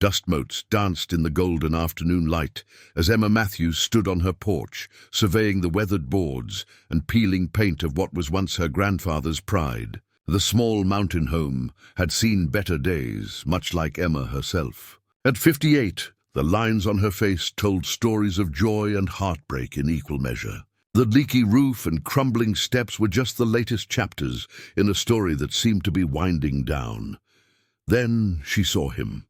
Dust motes danced in the golden afternoon light as Emma Matthews stood on her porch, surveying the weathered boards and peeling paint of what was once her grandfather's pride. The small mountain home had seen better days, much like Emma herself. At 58, the lines on her face told stories of joy and heartbreak in equal measure. The leaky roof and crumbling steps were just the latest chapters in a story that seemed to be winding down. Then she saw him,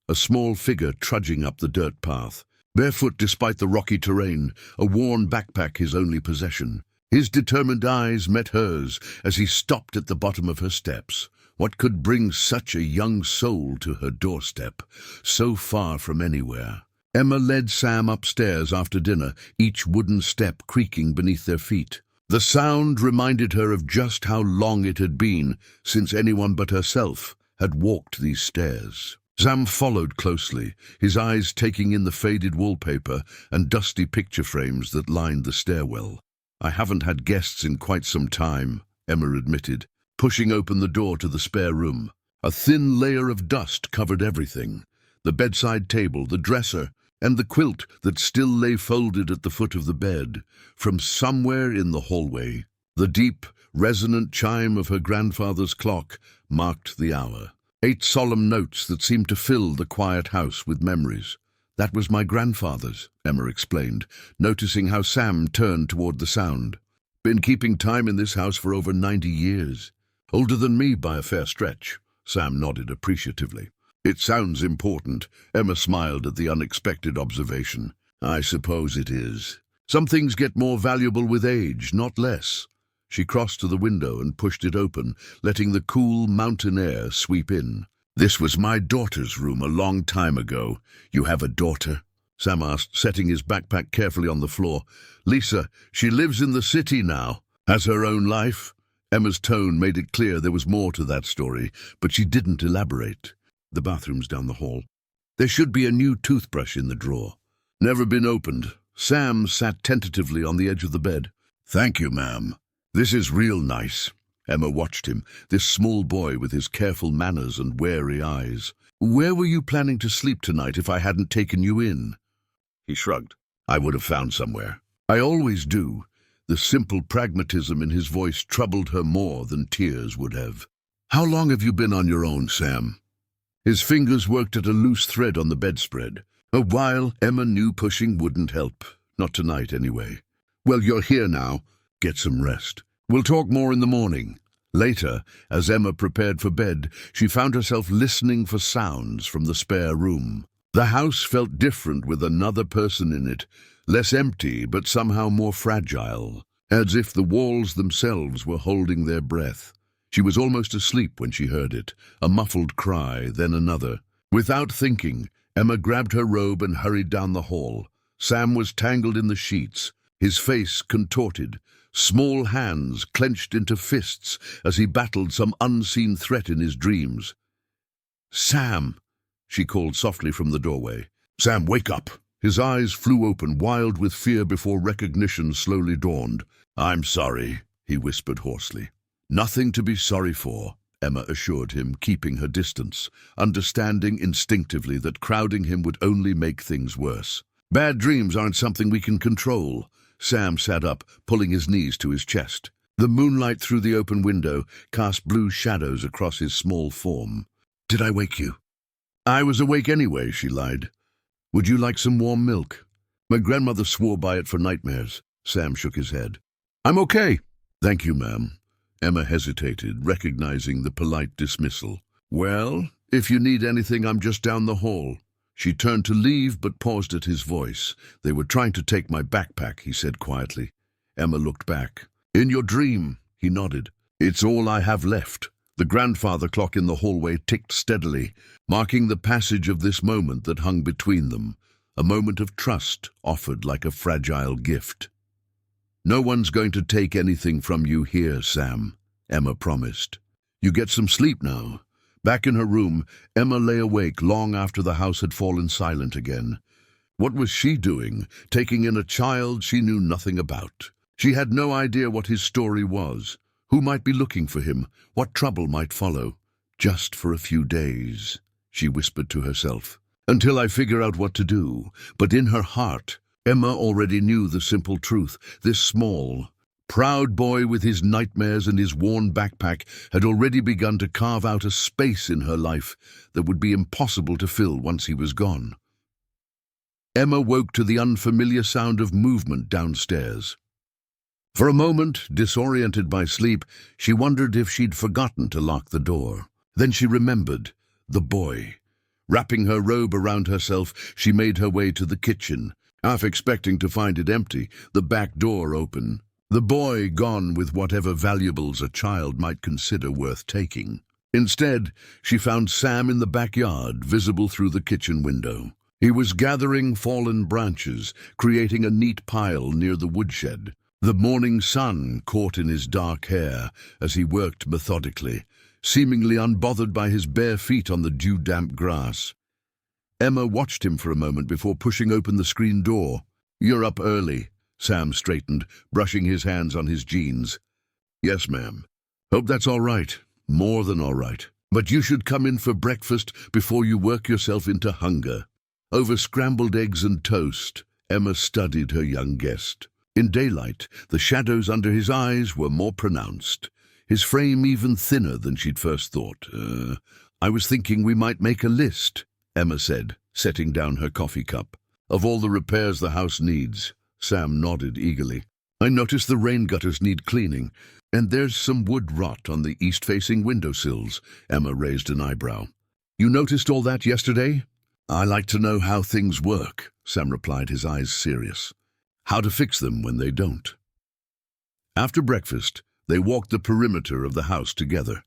a small figure trudging up the dirt path, barefoot despite the rocky terrain, a worn backpack his only possession. His determined eyes met hers as he stopped at the bottom of her steps. What could bring such a young soul to her doorstep, so far from anywhere? Emma led Sam upstairs after dinner, each wooden step creaking beneath their feet. The sound reminded her of just how long it had been since anyone but herself had walked these stairs. Sam followed closely, his eyes taking in the faded wallpaper and dusty picture frames that lined the stairwell. "I haven't had guests in quite some time," Emma admitted, pushing open the door to the spare room. A thin layer of dust covered everything: the bedside table, the dresser, and the quilt that still lay folded at the foot of the bed. From somewhere in the hallway, the deep, resonant chime of her grandfather's clock marked the hour. 8 solemn notes that seemed to fill the quiet house with memories. "That was my grandfather's," Emma explained, noticing how Sam turned toward the sound. "Been keeping time in this house for over 90 years. Older than me by a fair stretch." Sam nodded appreciatively. "It sounds important." Emma smiled at the unexpected observation. "I suppose it is. Some things get more valuable with age, not less." She crossed to the window and pushed it open, letting the cool mountain air sweep in. "This was my daughter's room a long time ago." "You have a daughter?" Sam asked, setting his backpack carefully on the floor. "Lisa, she lives in the city now. Has her own life." Emma's tone made it clear there was more to that story, but she didn't elaborate. "The bathroom's down the hall. There should be a new toothbrush in the drawer." "Never been opened." Sam sat tentatively on the edge of the bed. "Thank you, ma'am. This is real nice." Emma watched him, this small boy with his careful manners and wary eyes. "Where were you planning to sleep tonight if I hadn't taken you in?" He shrugged. "I would have found somewhere. I always do." The simple pragmatism in his voice troubled her more than tears would have. "How long have you been on your own, Sam?" His fingers worked at a loose thread on the bedspread. A while. Emma knew pushing wouldn't help. Not tonight, anyway. "Well, you're here now. Get some rest. We'll talk more in the morning." Later, as Emma prepared for bed, she found herself listening for sounds from the spare room. The house felt different with another person in it, less empty but somehow more fragile, as if the walls themselves were holding their breath. She was almost asleep when she heard it, a muffled cry, then another. Without thinking, Emma grabbed her robe and hurried down the hall. Sam was tangled in the sheets, his face contorted, small hands clenched into fists as he battled some unseen threat in his dreams. "Sam!" she called softly from the doorway. "Sam, wake up!" His eyes flew open, wild with fear before recognition slowly dawned. "I'm sorry," he whispered hoarsely. "Nothing to be sorry for," Emma assured him, keeping her distance, understanding instinctively that crowding him would only make things worse. "Bad dreams aren't something we can control." Sam sat up, pulling his knees to his chest. The moonlight through the open window cast blue shadows across his small form. "Did I wake you?" "I was awake anyway," she lied. "Would you like some warm milk?" "My grandmother swore by it for nightmares." Sam shook his head. "I'm okay." "Thank you, ma'am." Emma hesitated, recognizing the polite dismissal. "Well, if you need anything, I'm just down the hall." She turned to leave, but paused at his voice. "They were trying to take my backpack," he said quietly. Emma looked back. "In your dream," he nodded. "It's all I have left." The grandfather clock in the hallway ticked steadily, marking the passage of this moment that hung between them, a moment of trust offered like a fragile gift. "No one's going to take anything from you here, Sam," Emma promised. "You get some sleep now." Back in her room, Emma lay awake long after the house had fallen silent again. What was she doing, taking in a child she knew nothing about? She had no idea what his story was, who might be looking for him, what trouble might follow. "Just for a few days," she whispered to herself. until I figure out what to do. But in her heart, Emma already knew the simple truth. This small, proud boy with his nightmares and his worn backpack had already begun to carve out a space in her life that would be impossible to fill once he was gone. Emma woke to the unfamiliar sound of movement downstairs. For a moment, disoriented by sleep, she wondered if she'd forgotten to lock the door. Then she remembered the boy. Wrapping her robe around herself, she made her way to the kitchen, half expecting to find it empty, the back door open. The boy gone with whatever valuables a child might consider worth taking. Instead, she found Sam in the backyard, visible through the kitchen window. He was gathering fallen branches, creating a neat pile near the woodshed. The morning sun caught in his dark hair as he worked methodically, seemingly unbothered by his bare feet on the dew-damp grass. Emma watched him for a moment before pushing open the screen door. "You're up early," Sam straightened, brushing his hands on his jeans. "Yes, ma'am. Hope that's all right. More than all right. But you should come in for breakfast before you work yourself into hunger." Over scrambled eggs and toast, Emma studied her young guest. In daylight, the shadows under his eyes were more pronounced, his frame even thinner than she'd first thought. "I was thinking we might make a list," Emma said, setting down her coffee cup. "Of all the repairs the house needs." Sam nodded eagerly. "I noticed the rain gutters need cleaning, and there's some wood rot on the east-facing windowsills." Emma raised an eyebrow. "You noticed all that yesterday?" "I like to know how things work," Sam replied, his eyes serious. "How to fix them when they don't." After breakfast, they walked the perimeter of the house together.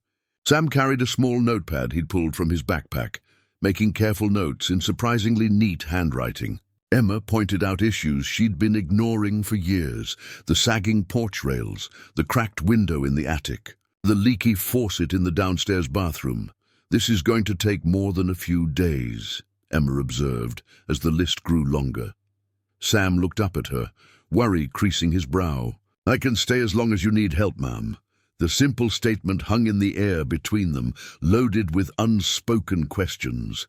Sam carried a small notepad he'd pulled from his backpack, making careful notes in surprisingly neat handwriting. Emma pointed out issues she'd been ignoring for years: the sagging porch rails, the cracked window in the attic, the leaky faucet in the downstairs bathroom. "This is going to take more than a few days," Emma observed as the list grew longer. Sam looked up at her, worry creasing his brow. "I can stay as long as you need help, ma'am." The simple statement hung in the air between them, loaded with unspoken questions.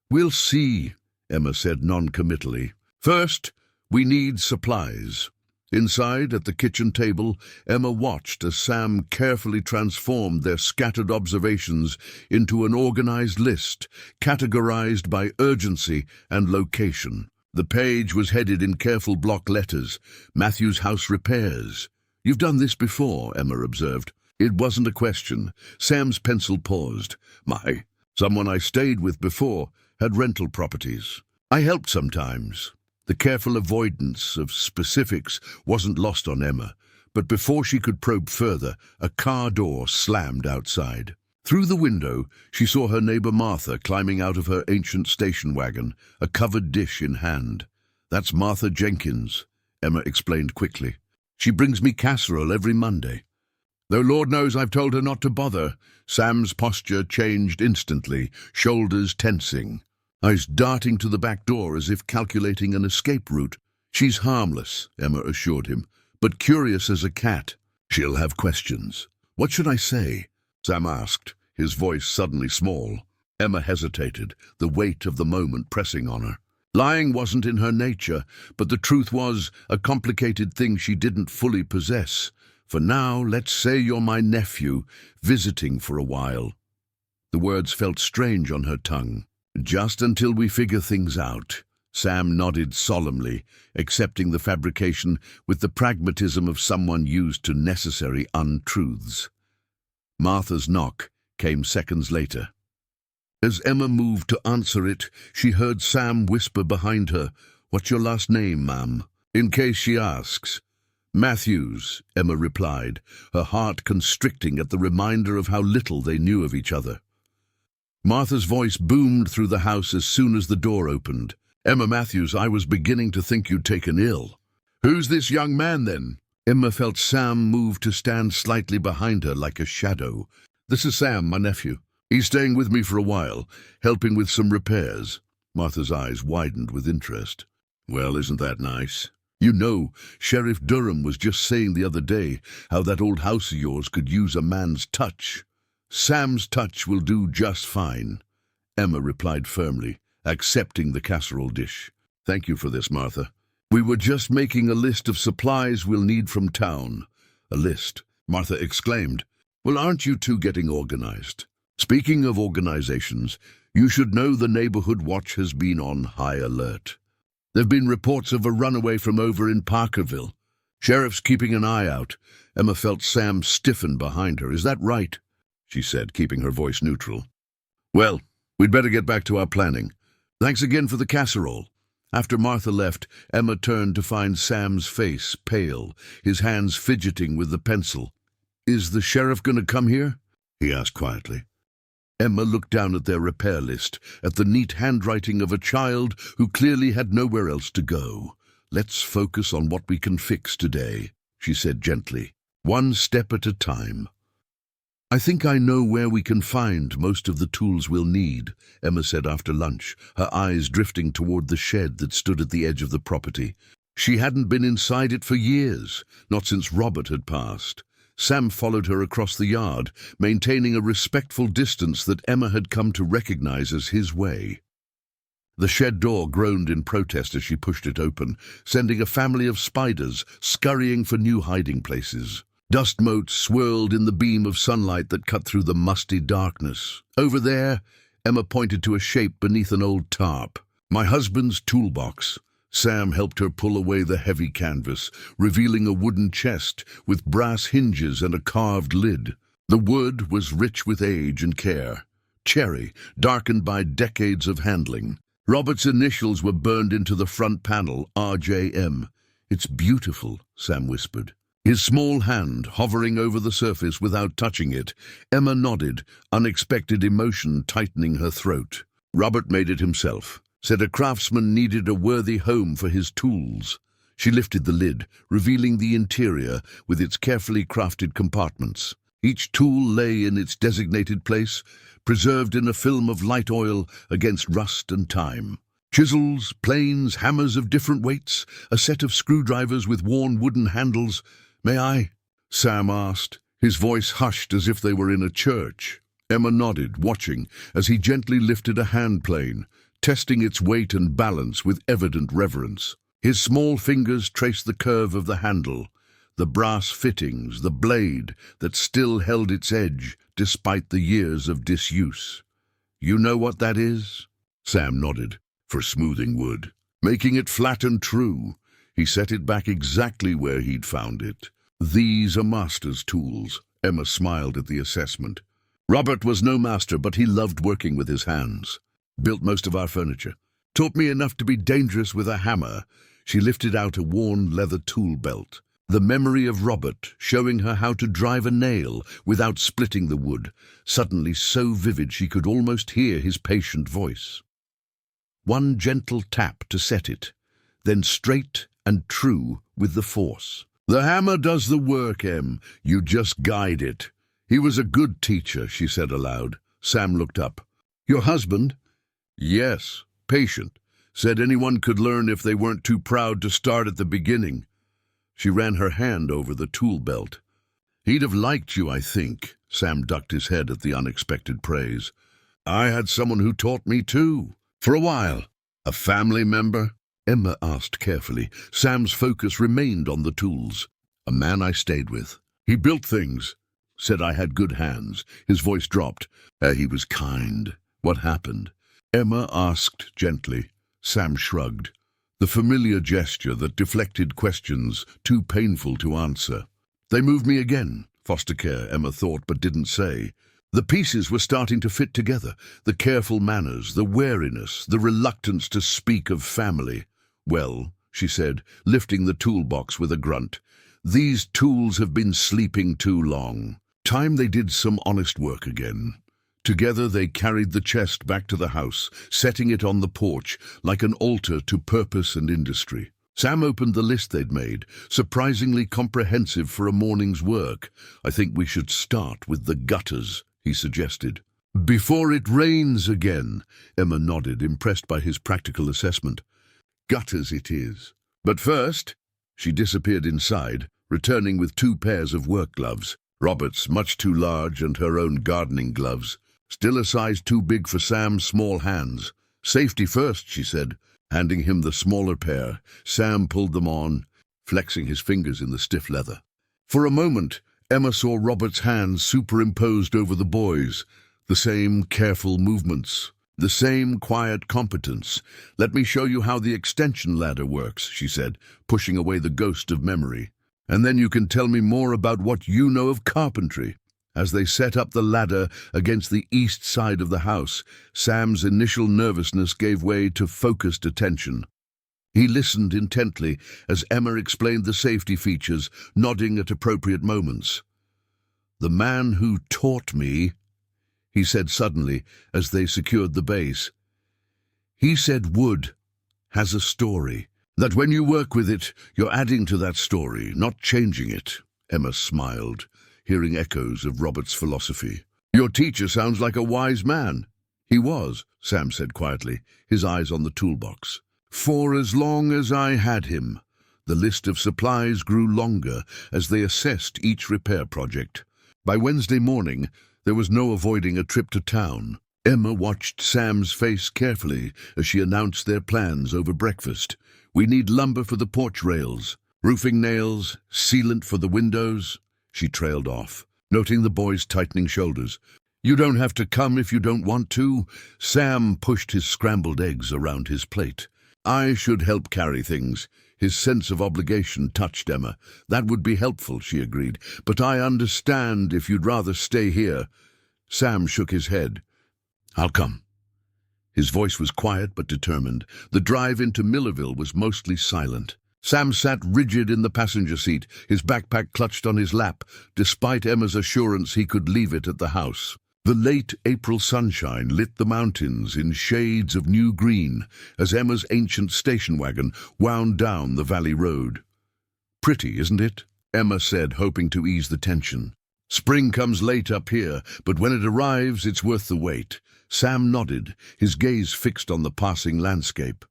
"We'll see," Emma said non-committally. "First, we need supplies." Inside, at the kitchen table, Emma watched as Sam carefully transformed their scattered observations into an organized list, categorized by urgency and location. The page was headed in careful block letters: "Matthew's house repairs." "You've done this before," Emma observed. It wasn't a question. Sam's pencil paused. Someone I stayed with before had rental properties. I helped sometimes." The careful avoidance of specifics wasn't lost on Emma, but before she could probe further, a car door slammed outside. Through the window, she saw her neighbor Martha climbing out of her ancient station wagon, a covered dish in hand. "That's Martha Jenkins," Emma explained quickly. "She brings me casserole every Monday." "Though Lord knows I've told her not to bother." Sam's posture changed instantly, shoulders tensing. Eyes darting to the back door as if calculating an escape route. "She's harmless," Emma assured him, "but curious as a cat. She'll have questions." "What should I say?" Sam asked, his voice suddenly small. Emma hesitated, the weight of the moment pressing on her. Lying wasn't in her nature, but the truth was a complicated thing she didn't fully possess. "For now, let's say you're my nephew, visiting for a while." The words felt strange on her tongue. "Just until we figure things out." Sam nodded solemnly, accepting the fabrication with the pragmatism of someone used to necessary untruths. Martha's knock came seconds later. As Emma moved to answer it, she heard Sam whisper behind her, "What's your last name, ma'am?" "In case she asks." "Matthews," Emma replied, her heart constricting at the reminder of how little they knew of each other. Martha's voice boomed through the house as soon as the door opened. "Emma Matthews, I was beginning to think you'd taken ill." "Who's this young man, then?" Emma felt Sam move to stand slightly behind her like a shadow. "This is Sam, my nephew. He's staying with me for a while, helping with some repairs." Martha's eyes widened with interest. "Well, isn't that nice? You know, Sheriff Durham was just saying the other day how that old house of yours could use a man's touch." "Sam's touch will do just fine," Emma replied firmly, accepting the casserole dish. "Thank you for this, Martha. We were just making a list of supplies we'll need from town." "A list?" Martha exclaimed. "Well, aren't you two getting organized?" "Speaking of organizations, you should know the neighborhood watch has been on high alert. There've been reports of a runaway from over in Parkerville. Sheriff's keeping an eye out." Emma felt Sam stiffen behind her. "Is that right?" she said, keeping her voice neutral. "Well, we'd better get back to our planning. Thanks again for the casserole." After Martha left, Emma turned to find Sam's face pale, his hands fidgeting with the pencil. "Is the sheriff going to come here?" he asked quietly. Emma looked down at their repair list, at the neat handwriting of a child who clearly had nowhere else to go. "Let's focus on what we can fix today," she said gently, "one step at a time." "I think I know where we can find most of the tools we'll need," Emma said after lunch, her eyes drifting toward the shed that stood at the edge of the property. She hadn't been inside it for years, not since Robert had passed. Sam followed her across the yard, maintaining a respectful distance that Emma had come to recognize as his way. The shed door groaned in protest as she pushed it open, sending a family of spiders scurrying for new hiding places. Dust motes swirled in the beam of sunlight that cut through the musty darkness. "Over there," Emma pointed to a shape beneath an old tarp. "My husband's toolbox." Sam helped her pull away the heavy canvas, revealing a wooden chest with brass hinges and a carved lid. The wood was rich with age and care. Cherry, darkened by decades of handling. Robert's initials were burned into the front panel, RJM. "It's beautiful," Sam whispered, his small hand hovering over the surface without touching it. Emma nodded, unexpected emotion tightening her throat. "Robert made it himself. Said a craftsman needed a worthy home for his tools." She lifted the lid, revealing the interior with its carefully crafted compartments. Each tool lay in its designated place, preserved in a film of light oil against rust and time. Chisels, planes, hammers of different weights, a set of screwdrivers with worn wooden handles. "May I?" Sam asked, his voice hushed as if they were in a church. Emma nodded, watching, as he gently lifted a hand plane, testing its weight and balance with evident reverence. His small fingers traced the curve of the handle, the brass fittings, the blade that still held its edge despite the years of disuse. "You know what that is?" Sam nodded. "For smoothing wood. Making it flat and true." He set it back exactly where he'd found it. "These are master's tools." Emma smiled at the assessment. "Robert was no master, but he loved working with his hands. Built most of our furniture. Taught me enough to be dangerous with a hammer." She lifted out a worn leather tool belt. The memory of Robert showing her how to drive a nail without splitting the wood, suddenly so vivid she could almost hear his patient voice. One gentle tap to set it, then straight and true with the force. "The hammer does the work, Em. You just guide it." "He was a good teacher," she said aloud. Sam looked up. "Your husband?" "Yes, patient. Said anyone could learn if they weren't too proud to start at the beginning." She ran her hand over the tool belt. "He'd have liked you, I think." Sam ducked his head at the unexpected praise. "I had someone who taught me too. For a while." "A family member?" Emma asked carefully. Sam's focus remained on the tools. "A man I stayed with. He built things. Said I had good hands." His voice dropped. He was kind. What happened?" Emma asked gently. Sam shrugged. The familiar gesture that deflected questions too painful to answer. "They moved me again." Foster care, Emma thought but didn't say. The pieces were starting to fit together. The careful manners, the wariness, the reluctance to speak of family. "Well," she said, lifting the toolbox with a grunt, "these tools have been sleeping too long. Time they did some honest work again." Together they carried the chest back to the house, setting it on the porch like an altar to purpose and industry. Sam opened the list they'd made, surprisingly comprehensive for a morning's work. "I think we should start with the gutters," he suggested. "Before it rains again," Emma nodded, impressed by his practical assessment. "Gutters it is. But first," she disappeared inside, returning with 2 pairs of work gloves. Robert's much too large and her own gardening gloves. Still a size too big for Sam's small hands. "Safety first," she said, handing him the smaller pair. Sam pulled them on, flexing his fingers in the stiff leather. For a moment, Emma saw Robert's hands superimposed over the boys, the same careful movements, the same quiet competence. "Let me show you how the extension ladder works," she said, pushing away the ghost of memory. "And then you can tell me more about what you know of carpentry." As they set up the ladder against the east side of the house, Sam's initial nervousness gave way to focused attention. He listened intently as Emma explained the safety features, nodding at appropriate moments. "The man who taught me," he said suddenly as they secured the base. "He said wood has a story. That when you work with it, you're adding to that story, not changing it." Emma smiled, hearing echoes of Robert's philosophy. "Your teacher sounds like a wise man." "He was," Sam said quietly, his eyes on the toolbox. "For as long as I had him." The list of supplies grew longer as they assessed each repair project. By Wednesday morning, there was no avoiding a trip to town. Emma watched Sam's face carefully as she announced their plans over breakfast. "We need lumber for the porch rails, roofing nails, sealant for the windows." She trailed off, noting the boys' tightening shoulders. "You don't have to come if you don't want to." Sam pushed his scrambled eggs around his plate. "I should help carry things." His sense of obligation touched Emma. "That would be helpful," she agreed. "But I understand if you'd rather stay here." Sam shook his head. "I'll come." His voice was quiet but determined. The drive into Millerville was mostly silent. Sam sat rigid in the passenger seat, his backpack clutched on his lap, despite Emma's assurance he could leave it at the house. The late April sunshine lit the mountains in shades of new green as Emma's ancient station wagon wound down the valley road. "Pretty, isn't it?" Emma said, hoping to ease the tension. "Spring comes late up here, but when it arrives, it's worth the wait." Sam nodded, his gaze fixed on the passing landscape.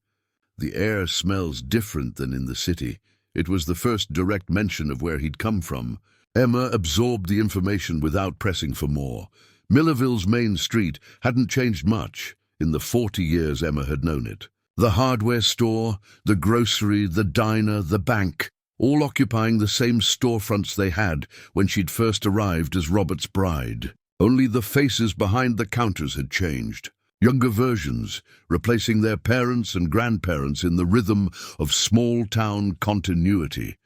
"The air smells different than in the city." It was the first direct mention of where he'd come from. Emma absorbed the information without pressing for more. Millerville's main street hadn't changed much in the 40 years Emma had known it. The hardware store, the grocery, the diner, the bank, all occupying the same storefronts they had when she'd first arrived as Robert's bride. Only the faces behind the counters had changed. Younger versions, replacing their parents and grandparents in the rhythm of small-town continuity.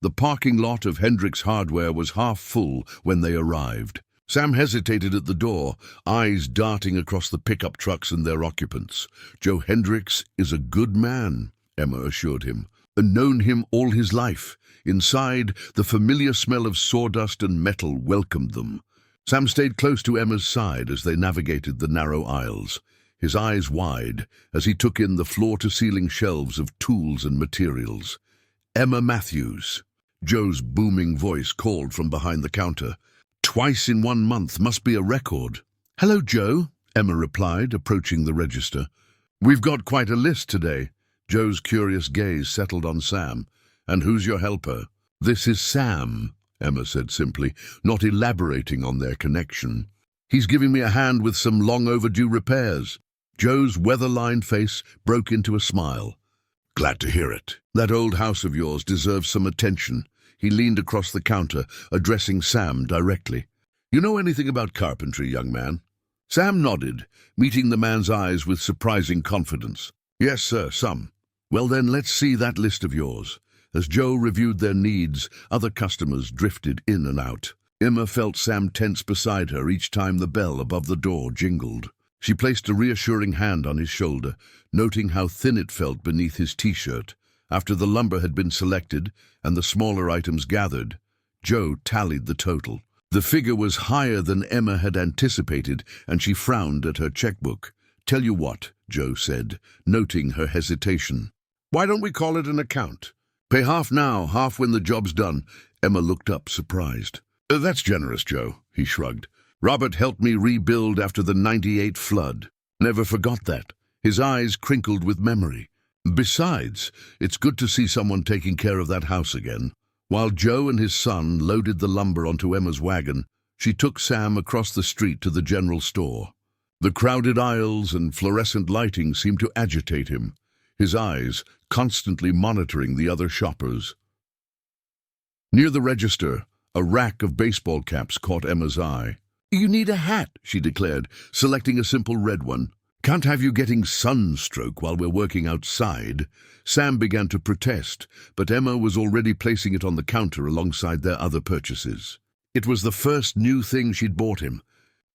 The parking lot of Hendrick's Hardware was half full when they arrived. Sam hesitated at the door, eyes darting across the pickup trucks and their occupants. "Joe Hendricks is a good man," Emma assured him, "and known him all his life." Inside, the familiar smell of sawdust and metal welcomed them. Sam stayed close to Emma's side as they navigated the narrow aisles, his eyes wide as he took in the floor-to-ceiling shelves of tools and materials. "Emma Matthews," Joe's booming voice called from behind the counter. "Twice in 1 month must be a record." "Hello, Joe," Emma replied, approaching the register. "We've got quite a list today." Joe's curious gaze settled on Sam. "And who's your helper?" "This is Sam," Emma said simply, not elaborating on their connection. "He's giving me a hand with some long-overdue repairs." Joe's weather-lined face broke into a smile. "Glad to hear it. That old house of yours deserves some attention." He leaned across the counter, addressing Sam directly. "You know anything about carpentry, young man?" Sam nodded, meeting the man's eyes with surprising confidence. "Yes, sir, some." "Well then, let's see that list of yours." As Joe reviewed their needs, other customers drifted in and out. Emma felt Sam tense beside her each time the bell above the door jingled. She placed a reassuring hand on his shoulder, noting how thin it felt beneath his t-shirt. After the lumber had been selected and the smaller items gathered, Joe tallied the total. The figure was higher than Emma had anticipated, and she frowned at her checkbook. "Tell you what," Joe said, noting her hesitation. "Why don't we call it an account? Pay half now, half when the job's done." Emma looked up, surprised. "That's generous, Joe," he shrugged. "Robert helped me rebuild after the '98 flood. Never forgot that." His eyes crinkled with memory. "Besides, it's good to see someone taking care of that house again." While Joe and his son loaded the lumber onto Emma's wagon, she took Sam across the street to the general store. The crowded aisles and fluorescent lighting seemed to agitate him, his eyes constantly monitoring the other shoppers. Near the register, a rack of baseball caps caught Emma's eye. "You need a hat," she declared, selecting a simple red one. "Can't have you getting sunstroke while we're working outside." Sam began to protest, but Emma was already placing it on the counter alongside their other purchases. It was the first new thing she'd bought him.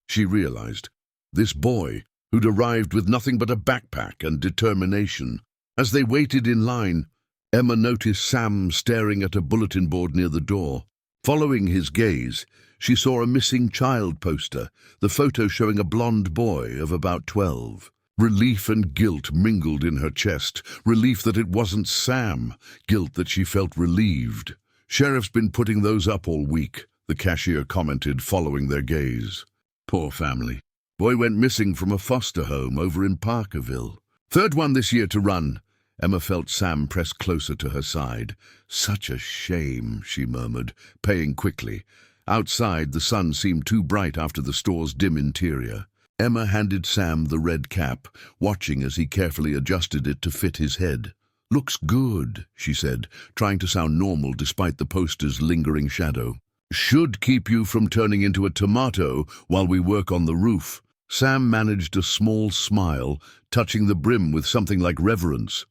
She realized. This boy, who'd arrived with nothing but a backpack and determination. As they waited in line, Emma noticed Sam staring at a bulletin board near the door. Following his gaze, she saw a missing child poster, the photo showing a blonde boy of about 12. Relief and guilt mingled in her chest. Relief that it wasn't Sam, guilt that she felt relieved. "Sheriff's been putting those up all week," the cashier commented, following their gaze. "Poor family. Boy went missing from a foster home over in Parkerville. Third one this year to run." Emma felt Sam press closer to her side. "Such a shame," she murmured, paying quickly. Outside, the sun seemed too bright after the store's dim interior. Emma handed Sam the red cap, watching as he carefully adjusted it to fit his head. "Looks good," she said, trying to sound normal despite the poster's lingering shadow. "Should keep you from turning into a tomato while we work on the roof." Sam managed a small smile, touching the brim with something like reverence.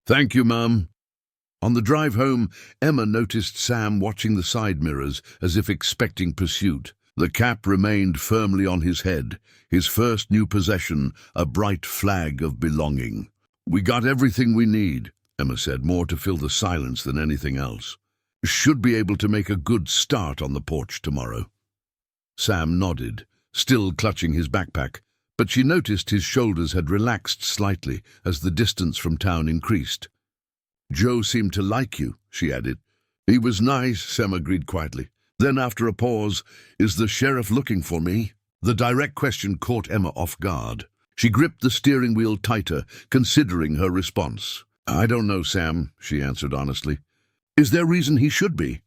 "Thank you, Mum." On the drive home, Emma noticed Sam watching the side mirrors as if expecting pursuit. The cap remained firmly on his head, his first new possession, a bright flag of belonging. "We got everything we need," Emma said, more to fill the silence than anything else. "Should be able to make a good start on the porch tomorrow." Sam nodded, still clutching his backpack, but she noticed his shoulders had relaxed slightly as the distance from town increased. "Joe seemed to like you," she added. "He was nice," Sam agreed quietly. Then, after a pause, "Is the sheriff looking for me?" The direct question caught Emma off guard. She gripped the steering wheel tighter, considering her response. "I don't know, Sam," she answered honestly. "Is there reason he should be?"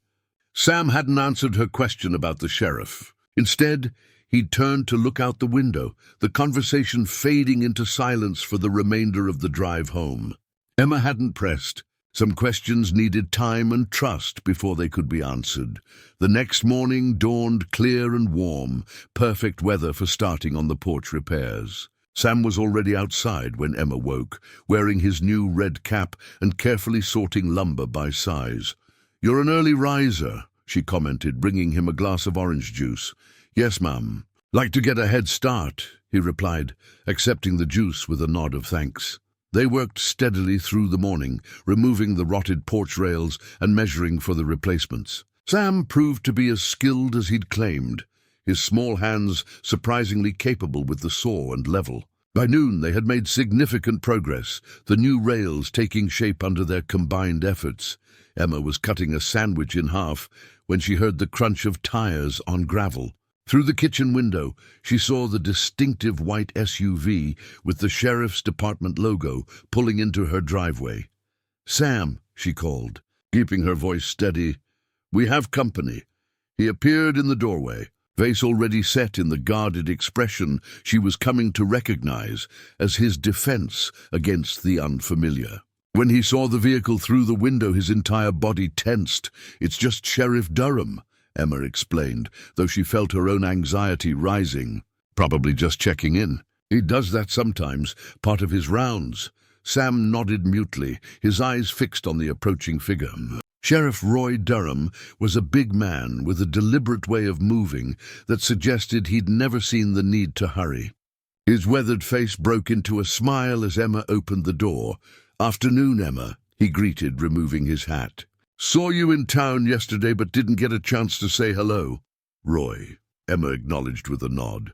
Sam hadn't answered her question about the sheriff. Instead, he'd turned to look out the window, the conversation fading into silence for the remainder of the drive home. Emma hadn't pressed. Some questions needed time and trust before they could be answered. The next morning dawned clear and warm, perfect weather for starting on the porch repairs. Sam was already outside when Emma woke, wearing his new red cap and carefully sorting lumber by size. "You're an early riser," she commented, bringing him a glass of orange juice. "Yes, ma'am. Like to get a head start," he replied, accepting the juice with a nod of thanks. They worked steadily through the morning, removing the rotted porch rails and measuring for the replacements. Sam proved to be as skilled as he'd claimed, his small hands surprisingly capable with the saw and level. By noon they had made significant progress, the new rails taking shape under their combined efforts. Emma was cutting a sandwich in half when she heard the crunch of tires on gravel. Through the kitchen window, she saw the distinctive white SUV with the Sheriff's Department logo pulling into her driveway. "Sam," she called, keeping her voice steady. "We have company." He appeared in the doorway, face already set in the guarded expression she was coming to recognize as his defense against the unfamiliar. When he saw the vehicle through the window, his entire body tensed. "It's just Sheriff Durham," Emma explained, though she felt her own anxiety rising. "Probably just checking in. He does that sometimes, part of his rounds." Sam nodded mutely, his eyes fixed on the approaching figure. Sheriff Roy Durham was a big man with a deliberate way of moving that suggested he'd never seen the need to hurry. His weathered face broke into a smile as Emma opened the door. "Afternoon, Emma," he greeted, removing his hat. "Saw you in town yesterday but didn't get a chance to say hello." "Roy," Emma acknowledged with a nod.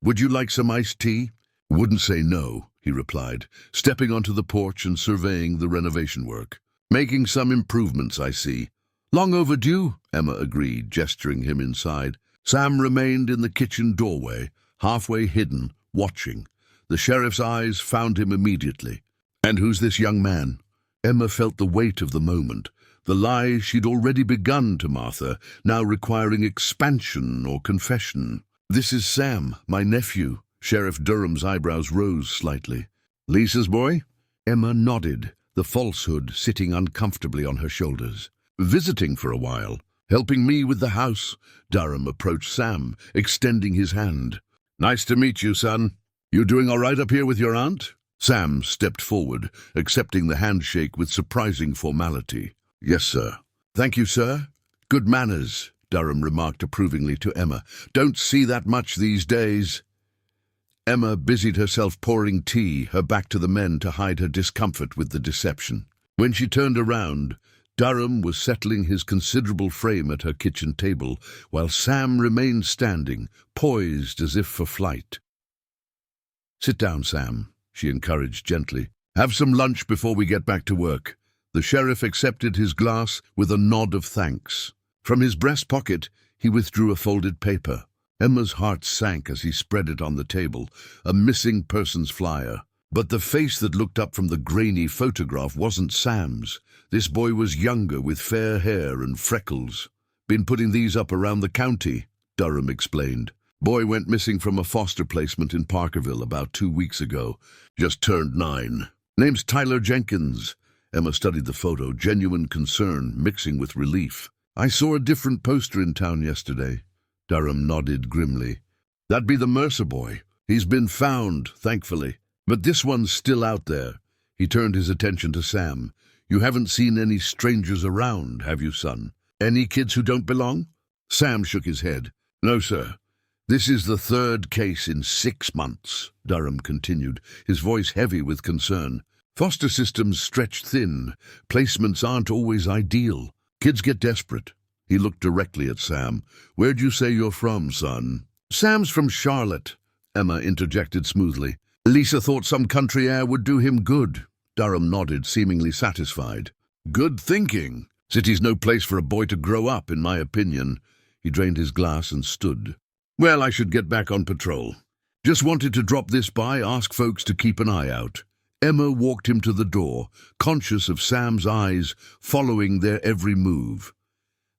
"Would you like some iced tea?" "Wouldn't say no," he replied, stepping onto the porch and surveying the renovation work. "Making some improvements, I see." "Long overdue," Emma agreed, gesturing him inside. Sam remained in the kitchen doorway, halfway hidden, watching. The sheriff's eyes found him immediately. "And who's this young man?" Emma felt the weight of the moment. The lie she'd already begun to Martha, now requiring expansion or confession. "This is Sam, my nephew," Sheriff Durham's eyebrows rose slightly. Lisa's boy? Emma nodded, the falsehood sitting uncomfortably on her shoulders. Visiting for a while. Helping me with the house. Durham approached Sam, extending his hand. Nice to meet you, son. You doing all right up here with your aunt? Sam stepped forward, accepting the handshake with surprising formality. Yes, sir. Thank you, sir. Good manners, Durham remarked approvingly to Emma. Don't see that much these days. Emma busied herself pouring tea, her back to the men to hide her discomfort with the deception. When she turned around, Durham was settling his considerable frame at her kitchen table, while Sam remained standing, poised as if for flight. Sit down, Sam, she encouraged gently. Have some lunch before we get back to work. The sheriff accepted his glass with a nod of thanks. From his breast pocket, he withdrew a folded paper. Emma's heart sank as he spread it on the table, a missing persons flyer. But the face that looked up from the grainy photograph wasn't Sam's. This boy was younger, with fair hair and freckles. Been putting these up around the county, Durham explained. Boy went missing from a foster placement in Parkerville about 2 weeks ago. Just turned 9. Name's Tyler Jenkins. Emma studied the photo, genuine concern mixing with relief. I saw a different poster in town yesterday. Durham nodded grimly. That'd be the Mercer boy. He's been found, thankfully. But this one's still out there. He turned his attention to Sam. You haven't seen any strangers around, have you, son? Any kids who don't belong? Sam shook his head. No, sir. This is the 3rd case in 6 months, Durham continued, his voice heavy with concern. Foster systems stretch thin. Placements aren't always ideal. Kids get desperate. He looked directly at Sam. Where'd you say you're from, son? Sam's from Charlotte, Emma interjected smoothly. Lisa thought some country air would do him good. Durham nodded, seemingly satisfied. Good thinking. City's no place for a boy to grow up, in my opinion. He drained his glass and stood. Well, I should get back on patrol. Just wanted to drop this by, ask folks to keep an eye out. Emma walked him to the door, conscious of Sam's eyes following their every move.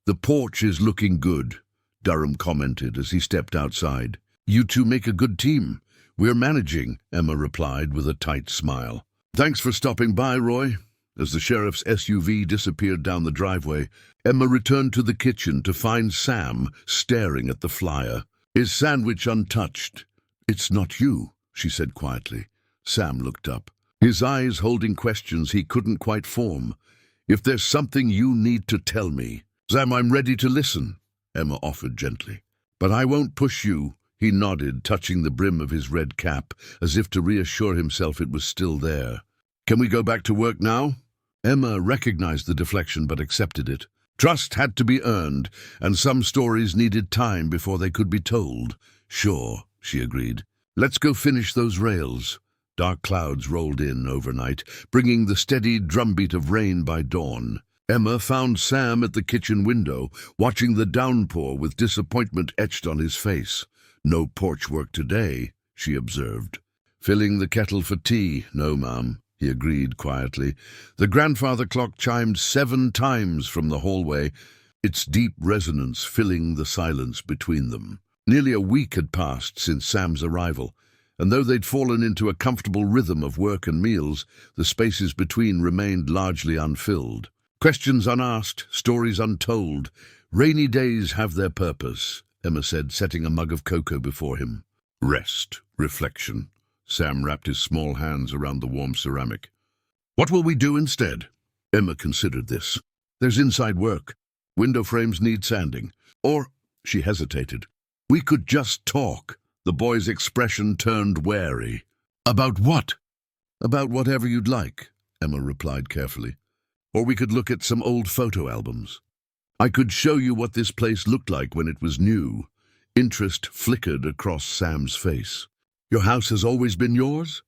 The porch is looking good, Durham commented as he stepped outside. You two make a good team. We're managing, Emma replied with a tight smile. Thanks for stopping by, Roy. As the sheriff's SUV disappeared down the driveway, Emma returned to the kitchen to find Sam staring at the flyer. His sandwich untouched. It's not you, she said quietly. Sam looked up, his eyes holding questions he couldn't quite form. If there's something you need to tell me. Sam, I'm ready to listen, Emma offered gently. But I won't push you. He nodded, touching the brim of his red cap, as if to reassure himself it was still there. Can we go back to work now? Emma recognized the deflection but accepted it. Trust had to be earned, and some stories needed time before they could be told. Sure, she agreed. Let's go finish those rails. Dark clouds rolled in overnight, bringing the steady drumbeat of rain by dawn. Emma found Sam at the kitchen window, watching the downpour with disappointment etched on his face. No porch work today, she observed. Filling the kettle for tea? No, ma'am, he agreed quietly. The grandfather clock chimed 7 times from the hallway, its deep resonance filling the silence between them. Nearly a week had passed since Sam's arrival, and though they'd fallen into a comfortable rhythm of work and meals, the spaces between remained largely unfilled. Questions unasked, stories untold. Rainy days have their purpose, Emma said, setting a mug of cocoa before him. Rest, reflection. Sam wrapped his small hands around the warm ceramic. What will we do instead? Emma considered this. There's inside work. Window frames need sanding. Or, she hesitated, we could just talk. The boy's expression turned wary. About what? About whatever you'd like, Emma replied carefully. Or we could look at some old photo albums. I could show you what this place looked like when it was new. Interest flickered across Sam's face. Your house has always been yours?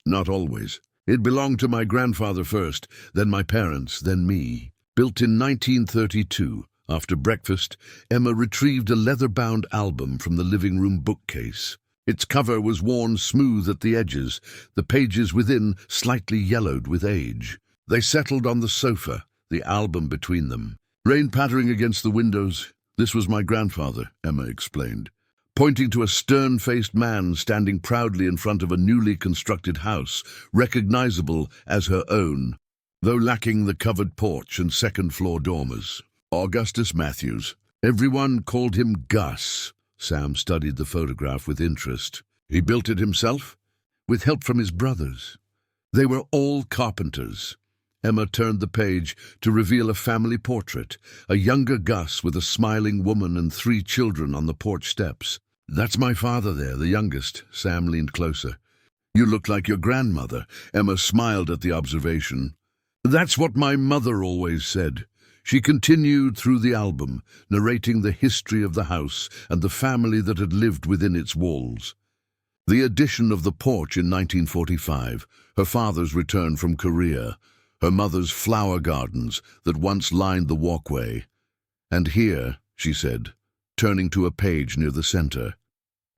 Not always. It belonged to my grandfather first, then my parents, then me. Built in 1932, after breakfast, Emma retrieved a leather-bound album from the living room bookcase. Its cover was worn smooth at the edges, the pages within slightly yellowed with age. They settled on the sofa, the album between them. Rain pattering against the windows. This was my grandfather, Emma explained. pointing to a stern-faced man standing proudly in front of a newly constructed house, recognizable as her own, though lacking the covered porch and second-floor dormers. Augustus Matthews. Everyone called him Gus. Sam studied the photograph with interest. He built it himself, with help from his brothers. They were all carpenters. Emma turned the page to reveal a family portrait, a younger Gus with a smiling woman and 3 children on the porch steps. "That's my father there, the youngest." Sam leaned closer. "You look like your grandmother." Emma smiled at the observation. "That's what my mother always said." She continued through the album, narrating the history of the house and the family that had lived within its walls. The addition of the porch in 1945, her father's return from Korea, her mother's flower gardens that once lined the walkway. "And here," she said, turning to a page near the center,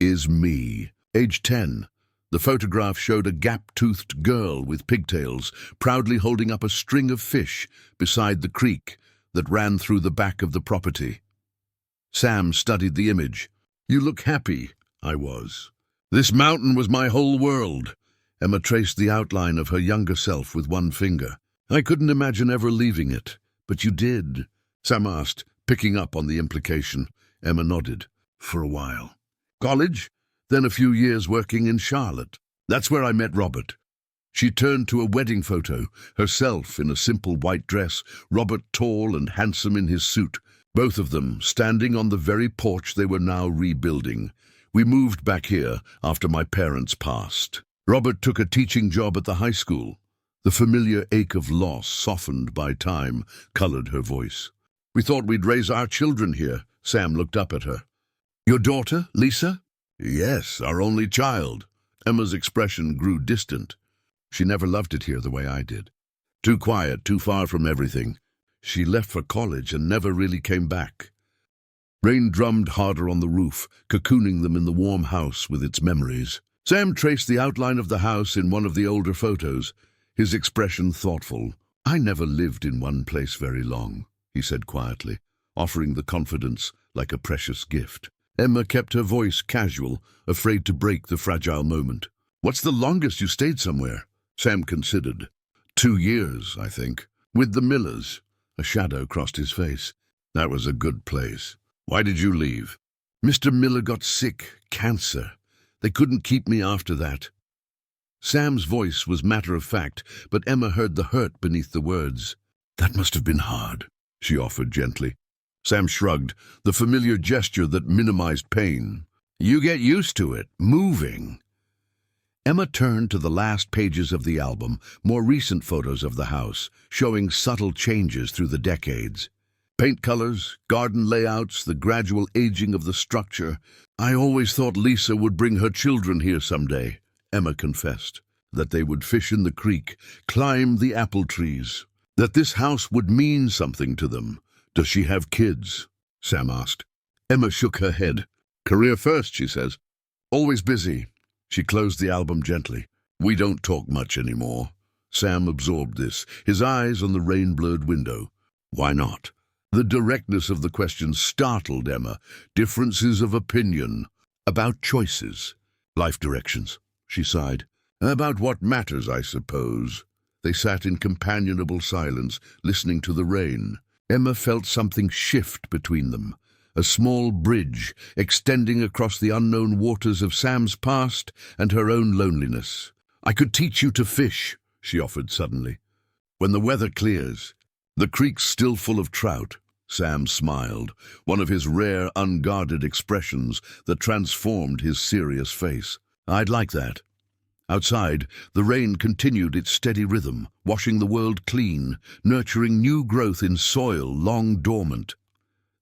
"is me, age 10. The photograph showed a gap-toothed girl with pigtails, proudly holding up a string of fish beside the creek that ran through the back of the property. Sam studied the image. "You look happy." I was. "This mountain was my whole world." Emma traced the outline of her younger self with one finger. "I couldn't imagine ever leaving it." "But you did?" Sam asked, picking up on the implication. Emma nodded. "For a while. College, then a few years working in Charlotte. That's where I met Robert." She turned to a wedding photo, herself in a simple white dress, Robert tall and handsome in his suit, both of them standing on the very porch they were now rebuilding. "We moved back here after my parents passed. Robert took a teaching job at the high school." The familiar ache of loss, softened by time, colored her voice. "We thought we'd raise our children here." Sam looked up at her. "Your daughter, Lisa?" "Yes, our only child." Emma's expression grew distant. "She never loved it here the way I did. Too quiet, too far from everything. She left for college and never really came back." Rain drummed harder on the roof, cocooning them in the warm house with its memories. Sam traced the outline of the house in one of the older photos, his expression thoughtful. "I never lived in one place very long," he said quietly, offering the confidence like a precious gift. Emma kept her voice casual, afraid to break the fragile moment. "What's the longest you stayed somewhere?" Sam considered. 2 years, I think. With the Millers." A shadow crossed his face. "That was a good place. Why did you leave?" "Mr. Miller got sick, cancer. They couldn't keep me after that." Sam's voice was matter-of-fact, but Emma heard the hurt beneath the words. "That must have been hard," she offered gently. Sam shrugged, the familiar gesture that minimized pain. "You get used to it, moving." Emma turned to the last pages of the album, more recent photos of the house, showing subtle changes through the decades. Paint colors, garden layouts, the gradual aging of the structure. "I always thought Lisa would bring her children here someday," Emma confessed. "That they would fish in the creek, climb the apple trees. That this house would mean something to them." "Does she have kids?" Sam asked. Emma shook her head. "Career first," she says. "Always busy." She closed the album gently. "We don't talk much anymore." Sam absorbed this, his eyes on the rain-blurred window. "Why not?" The directness of the question startled Emma. Differences of opinion. "About choices." "Life directions," she sighed. "About what matters, I suppose." They sat in companionable silence, listening to the rain. Emma felt something shift between them. A small bridge extending across the unknown waters of Sam's past and her own loneliness. "I could teach you to fish," she offered suddenly. "When the weather clears." "The creek's still full of trout." Sam smiled, one of his rare, unguarded expressions that transformed his serious face. "I'd like that." Outside, the rain continued its steady rhythm, washing the world clean, nurturing new growth in soil long dormant.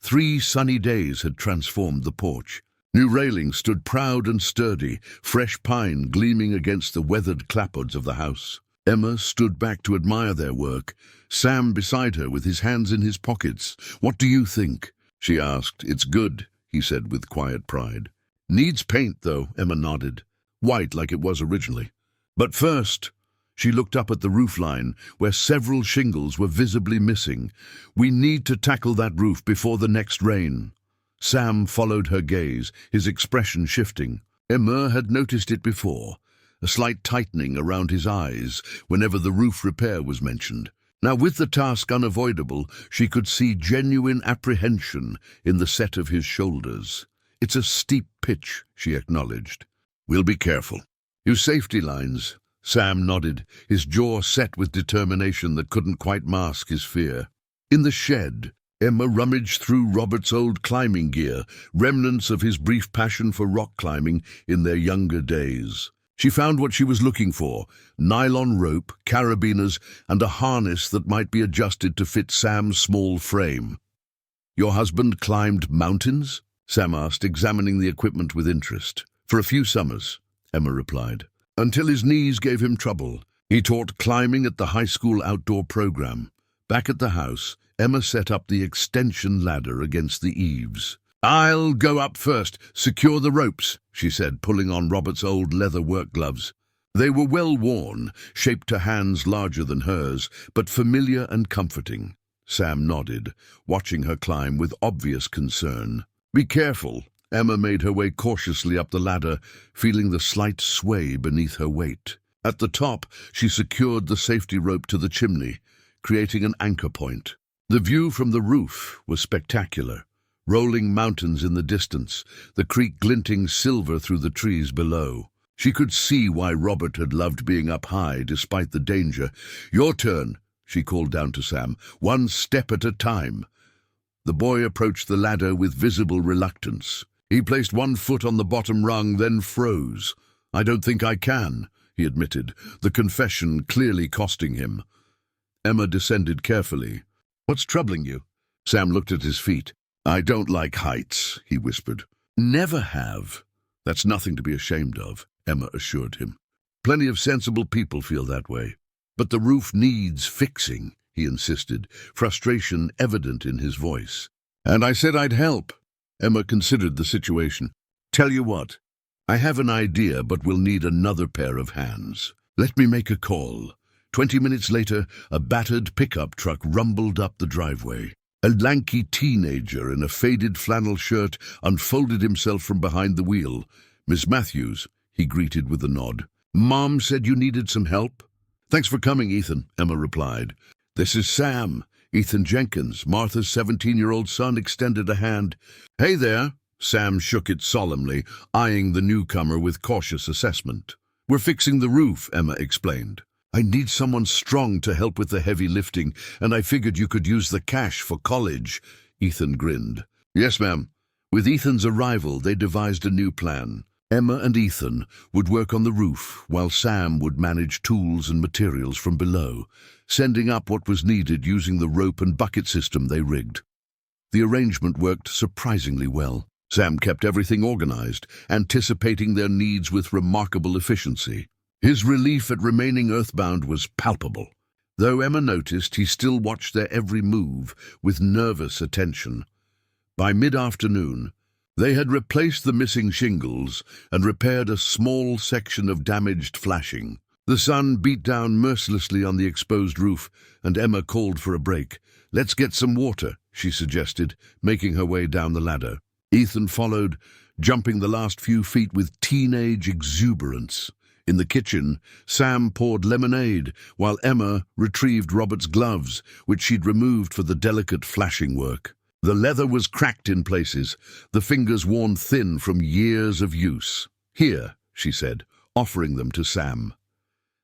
3 sunny days had transformed the porch. New railings stood proud and sturdy, fresh pine gleaming against the weathered clapboards of the house. Emma stood back to admire their work, Sam beside her with his hands in his pockets. "What do you think?" she asked. "It's good," he said with quiet pride. "Needs paint, though," Emma nodded. "White like it was originally. But first," she looked up at the roofline, where several shingles were visibly missing. "We need to tackle that roof before the next rain." Sam followed her gaze, his expression shifting. Emma had noticed it before, a slight tightening around his eyes whenever the roof repair was mentioned. Now, with the task unavoidable, she could see genuine apprehension in the set of his shoulders. "It's a steep pitch," she acknowledged. "We'll be careful. Use safety lines." Sam nodded, his jaw set with determination that couldn't quite mask his fear. In the shed, Emma rummaged through Robert's old climbing gear, remnants of his brief passion for rock climbing in their younger days. She found what she was looking for: nylon rope, carabiners, and a harness that might be adjusted to fit Sam's small frame. "Your husband climbed mountains?" Sam asked, examining the equipment with interest. "For a few summers," Emma replied. "Until his knees gave him trouble. He taught climbing at the high school outdoor program." Back at the house, Emma set up the extension ladder against the eaves. "I'll go up first. Secure the ropes," she said, pulling on Robert's old leather work gloves. They were well worn, shaped to hands larger than hers, but familiar and comforting. Sam nodded, watching her climb with obvious concern. "Be careful." Emma made her way cautiously up the ladder, feeling the slight sway beneath her weight. At the top, she secured the safety rope to the chimney, creating an anchor point. The view from the roof was spectacular. Rolling mountains in the distance, the creek glinting silver through the trees below. She could see why Robert had loved being up high despite the danger. "Your turn," she called down to Sam, "one step at a time." The boy approached the ladder with visible reluctance. He placed one foot on the bottom rung, then froze. "I don't think I can," he admitted, the confession clearly costing him. Emma descended carefully. "What's troubling you?" Sam looked at his feet. "I don't like heights," he whispered. "Never have." "That's nothing to be ashamed of," Emma assured him. "Plenty of sensible people feel that way." "But the roof needs fixing," he insisted, frustration evident in his voice. "And I said I'd help." Emma considered the situation. "Tell you what, I have an idea, but we'll need another pair of hands. Let me make a call." 20 minutes later, a battered pickup truck rumbled up the driveway. A lanky teenager in a faded flannel shirt unfolded himself from behind the wheel. "Miss Matthews," he greeted with a nod. "Mom said you needed some help." "Thanks for coming, Ethan," Emma replied. "This is Sam." Ethan Jenkins, Martha's 17-year-old son, extended a hand. "Hey there." Sam shook it solemnly, eyeing the newcomer with cautious assessment. "We're fixing the roof," Emma explained. "I need someone strong to help with the heavy lifting, and I figured you could use the cash for college." Ethan grinned. "Yes, ma'am." With Ethan's arrival, they devised a new plan. Emma and Ethan would work on the roof, while Sam would manage tools and materials from below, sending up what was needed using the rope and bucket system they rigged. The arrangement worked surprisingly well. Sam kept everything organized, anticipating their needs with remarkable efficiency. His relief at remaining earthbound was palpable. Though Emma noticed, he still watched their every move with nervous attention. By mid-afternoon, they had replaced the missing shingles and repaired a small section of damaged flashing. The sun beat down mercilessly on the exposed roof, and Emma called for a break. "Let's get some water," she suggested, making her way down the ladder. Ethan followed, jumping the last few feet with teenage exuberance. In the kitchen, Sam poured lemonade, while Emma retrieved Robert's gloves, which she'd removed for the delicate flashing work. The leather was cracked in places, the fingers worn thin from years of use. "Here," she said, offering them to Sam.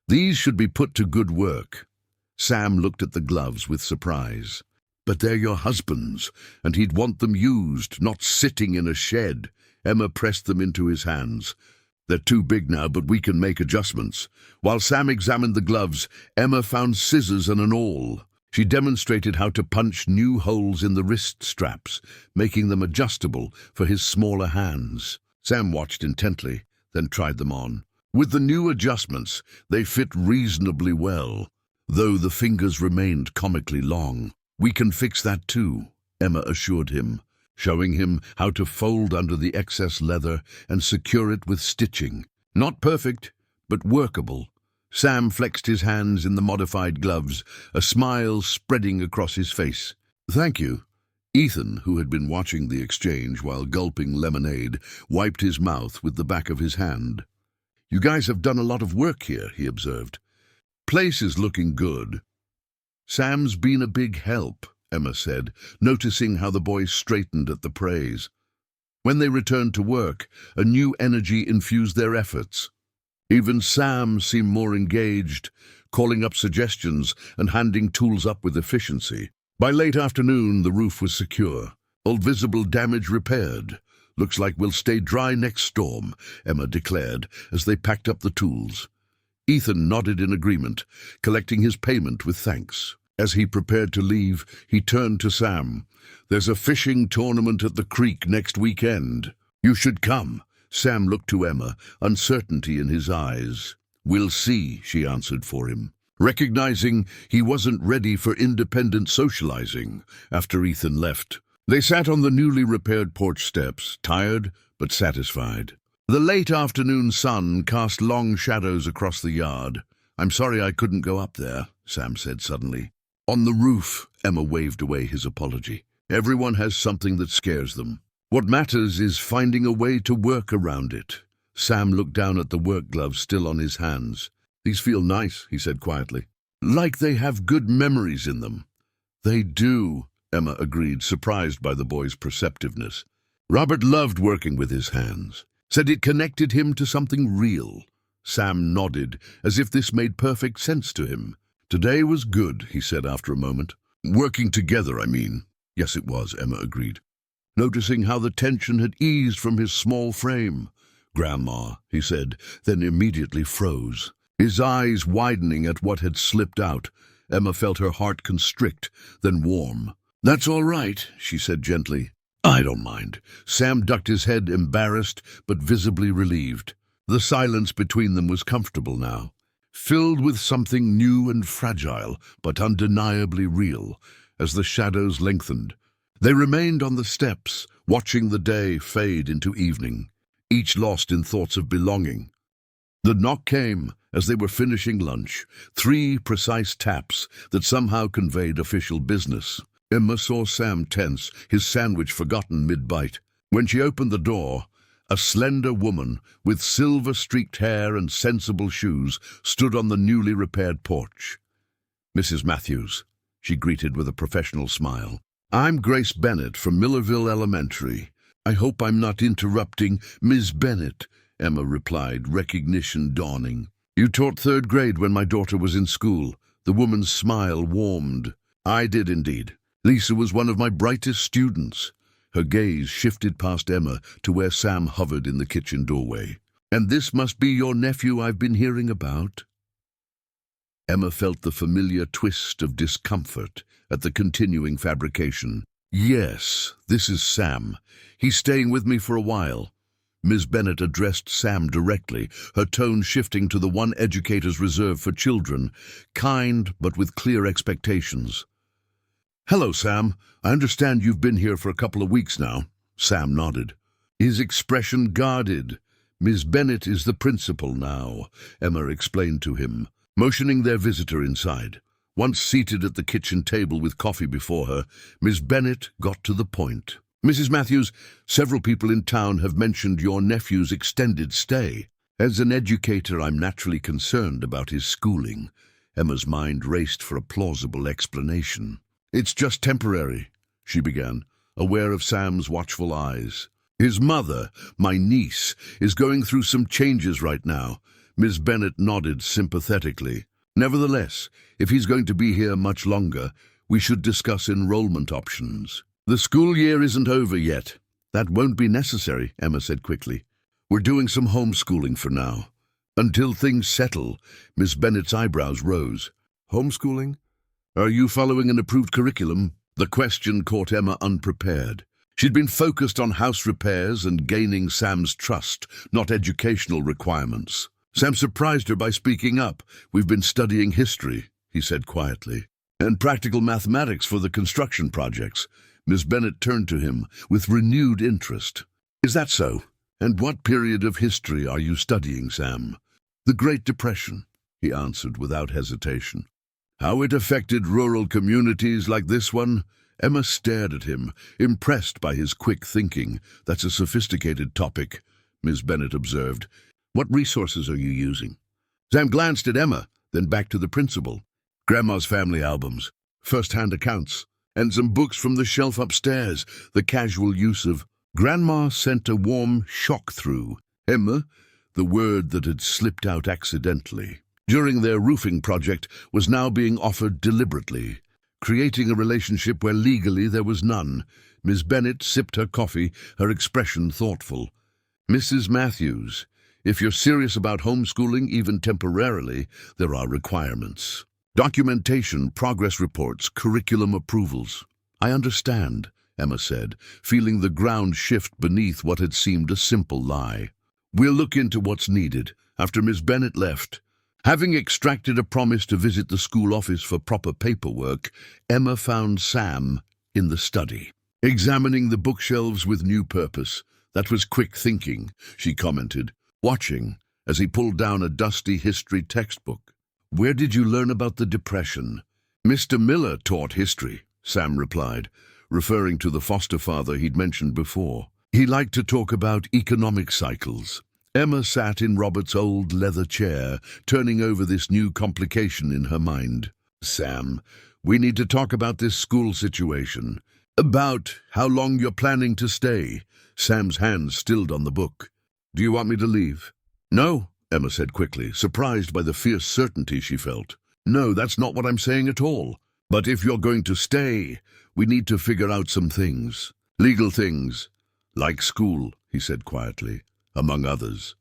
"These should be put to good work." Sam looked at the gloves with surprise. "But they're your husband's, and he'd want them used, not sitting in a shed." Emma pressed them into his hands. "They're too big now, but we can make adjustments." While Sam examined the gloves, Emma found scissors and an awl. She demonstrated how to punch new holes in the wrist straps, making them adjustable for his smaller hands. Sam watched intently, then tried them on. With the new adjustments, they fit reasonably well, though the fingers remained comically long. "We can fix that too," Emma assured him, showing him how to fold under the excess leather and secure it with stitching. Not perfect, but workable. Sam flexed his hands in the modified gloves, a smile spreading across his face. "Thank you." Ethan, who had been watching the exchange while gulping lemonade, wiped his mouth with the back of his hand. "You guys have done a lot of work here," he observed. "Place is looking good." "Sam's been a big help," Emma said, noticing how the boys straightened at the praise. When they returned to work, a new energy infused their efforts. Even Sam seemed more engaged, calling up suggestions and handing tools up with efficiency. By late afternoon, the roof was secure. All visible damage repaired. "Looks like we'll stay dry next storm," Emma declared as they packed up the tools. Ethan nodded in agreement, collecting his payment with thanks. As he prepared to leave, he turned to Sam. "There's a fishing tournament at the creek next weekend. You should come." Sam looked to Emma, uncertainty in his eyes. "We'll see," she answered for him, recognizing he wasn't ready for independent socializing after Ethan left. They sat on the newly repaired porch steps, tired but satisfied. The late afternoon sun cast long shadows across the yard. "I'm sorry I couldn't go up there," Sam said suddenly. "On the roof," Emma waved away his apology. "Everyone has something that scares them. What matters is finding a way to work around it." Sam looked down at the work gloves still on his hands. "These feel nice," he said quietly. "Like they have good memories in them." "They do," Emma agreed, surprised by the boy's perceptiveness. "Robert loved working with his hands. Said it connected him to something real." Sam nodded, as if this made perfect sense to him. "Today was good," he said after a moment. "Working together, I mean." "Yes, it was," Emma agreed, noticing how the tension had eased from his small frame. "Grandma," he said, then immediately froze, his eyes widening at what had slipped out. Emma felt her heart constrict, then warm. "That's all right," she said gently. "I don't mind." Sam ducked his head, embarrassed but visibly relieved. The silence between them was comfortable now, filled with something new and fragile, but undeniably real. As the shadows lengthened, they remained on the steps, watching the day fade into evening, each lost in thoughts of belonging. The knock came as they were finishing lunch, 3 precise taps that somehow conveyed official business. Emma saw Sam tense, his sandwich forgotten mid-bite. When she opened the door, a slender woman with silver-streaked hair and sensible shoes stood on the newly repaired porch. "Mrs. Matthews," she greeted with a professional smile. "I'm Grace Bennett from Millerville Elementary. I hope I'm not interrupting." "Ms. Bennett," Emma replied, recognition dawning. "You taught 3rd grade when my daughter was in school." The woman's smile warmed. "I did indeed. Lisa was one of my brightest students." Her gaze shifted past Emma to where Sam hovered in the kitchen doorway. "And this must be your nephew I've been hearing about?" Emma felt the familiar twist of discomfort at the continuing fabrication. "Yes, this is Sam. He's staying with me for a while." Ms. Bennett addressed Sam directly, her tone shifting to the one educator's reserved for children, kind but with clear expectations. "Hello, Sam. I understand you've been here for a couple of weeks now." Sam nodded, his expression guarded. "Ms. Bennett is the principal now," Emma explained to him, motioning their visitor inside. Once seated at the kitchen table with coffee before her, Ms. Bennett got to the point. "Mrs. Matthews, several people in town have mentioned your nephew's extended stay. As an educator, I'm naturally concerned about his schooling." Emma's mind raced for a plausible explanation. "It's just temporary," she began, aware of Sam's watchful eyes. "His mother, my niece, is going through some changes right now." Ms. Bennett nodded sympathetically. "Nevertheless, if he's going to be here much longer, we should discuss enrollment options." "The school year isn't over yet." "That won't be necessary," Emma said quickly. "We're doing some homeschooling for now. Until things settle." Miss Bennett's eyebrows rose. "Homeschooling? Are you following an approved curriculum?" The question caught Emma unprepared. She'd been focused on house repairs and gaining Sam's trust, not educational requirements. Sam surprised her by speaking up. "We've been studying history," he said quietly, "and practical mathematics for the construction projects." Miss Bennett turned to him with renewed interest. "Is that so? And what period of history are you studying, Sam?" "The Great Depression," he answered without hesitation. "How it affected rural communities like this one?" Emma stared at him, impressed by his quick thinking. "That's a sophisticated topic," Miss Bennet observed. "What resources are you using?" Sam glanced at Emma, then back to the principal. "Grandma's family albums, first-hand accounts, and some books from the shelf upstairs." The casual use of "grandma" sent a warm shock through Emma, the word that had slipped out accidentally. During their roofing project was now being offered deliberately, creating a relationship where legally there was none. Miss Bennet sipped her coffee, her expression thoughtful. "Mrs. Matthews, if you're serious about homeschooling, even temporarily, there are requirements. Documentation, progress reports, curriculum approvals." "I understand," Emma said, feeling the ground shift beneath what had seemed a simple lie. "We'll look into what's needed." After Miss Bennet left, having extracted a promise to visit the school office for proper paperwork, Emma found Sam in the study, examining the bookshelves with new purpose. "That was quick thinking," she commented, watching as he pulled down a dusty history textbook. "Where did you learn about the Depression?" "Mr. Miller taught history," Sam replied, referring to the foster father he'd mentioned before. "He liked to talk about economic cycles." Emma sat in Robert's old leather chair, turning over this new complication in her mind. "Sam, we need to talk about this school situation. About how long you're planning to stay." Sam's hand stilled on the book. "Do you want me to leave?" "No," Emma said quickly, surprised by the fierce certainty she felt. "No, that's not what I'm saying at all. But if you're going to stay, we need to figure out some things. Legal things. Like school," he said quietly. "Among others."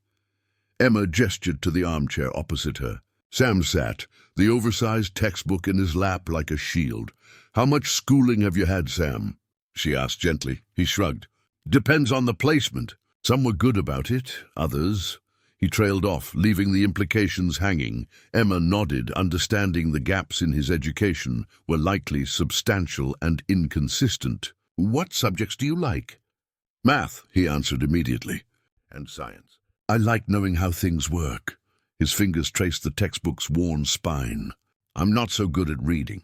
Emma gestured to the armchair opposite her. Sam sat, the oversized textbook in his lap like a shield. "How much schooling have you had, Sam?" she asked gently. He shrugged. "Depends on the placement. Some were good about it, others." He trailed off, leaving the implications hanging. Emma nodded, understanding the gaps in his education were likely substantial and inconsistent. "What subjects do you like?" "Math," he answered immediately. "And science. I like knowing how things work." His fingers traced the textbook's worn spine. "I'm not so good at reading."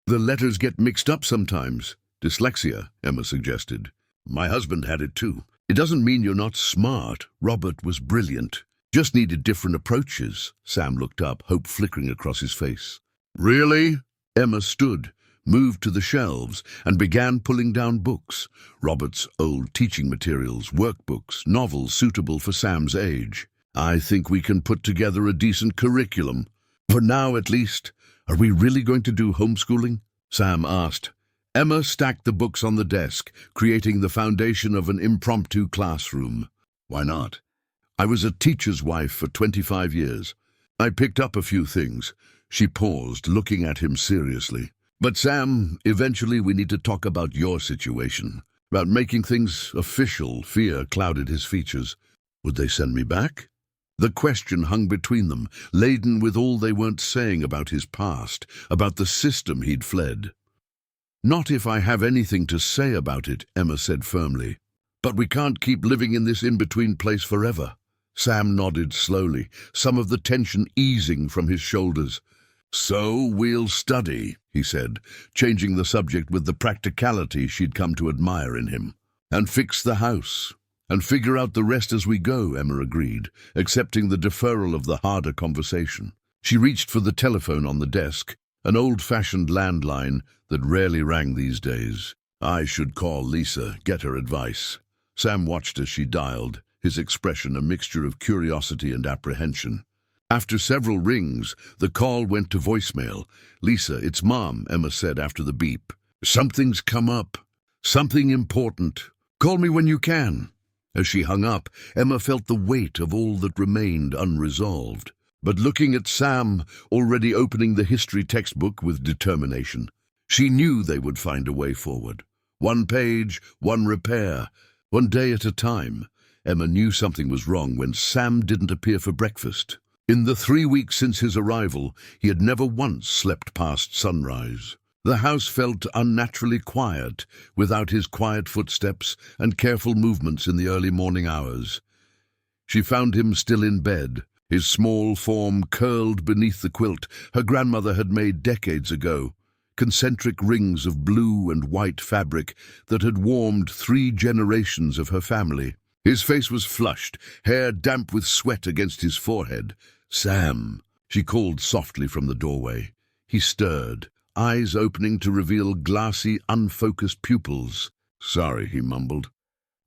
"The letters get mixed up sometimes." "Dyslexia," Emma suggested. "My husband had it too." "It doesn't mean you're not smart. Robert was brilliant. Just needed different approaches." Sam looked up, hope flickering across his face. "Really?" Emma stood, moved to the shelves, and began pulling down books. Robert's old teaching materials, workbooks, novels suitable for Sam's age. "I think we can put together a decent curriculum. For now, at least. Are we really going to do homeschooling?" Sam asked. Emma stacked the books on the desk, creating the foundation of an impromptu classroom. "Why not? I was a teacher's wife for 25 years. I picked up a few things." She paused, looking at him seriously. "But Sam, eventually we need to talk about your situation. About making things official." Fear clouded his features. Would they send me back? The question hung between them, laden with all they weren't saying about his past, about the system he'd fled. "Not if I have anything to say about it," Emma said firmly. "But we can't keep living in this in-between place forever." Sam nodded slowly, some of the tension easing from his shoulders. "So we'll study," he said, changing the subject with the practicality she'd come to admire in him. "And fix the house. And figure out the rest as we go," Emma agreed, accepting the deferral of the harder conversation. She reached for the telephone on the desk, an old-fashioned landline that rarely rang these days. "I should call Lisa, get her advice." Sam watched as she dialed, his expression a mixture of curiosity and apprehension. After several rings, the call went to voicemail. "Lisa, it's Mom," Emma said after the beep. "Something's come up. Something important. Call me when you can." As she hung up, Emma felt the weight of all that remained unresolved. But looking at Sam, already opening the history textbook with determination, she knew they would find a way forward. One page, one repair, one day at a time. Emma knew something was wrong when Sam didn't appear for breakfast. In the 3 weeks since his arrival, he had never once slept past sunrise. The house felt unnaturally quiet, without his quiet footsteps and careful movements in the early morning hours. She found him still in bed, his small form curled beneath the quilt her grandmother had made decades ago. concentric rings of blue and white fabric that had warmed 3 generations of her family. His face was flushed, hair damp with sweat against his forehead. "Sam," she called softly from the doorway. He stirred, eyes opening to reveal glassy, unfocused pupils. "Sorry," he mumbled.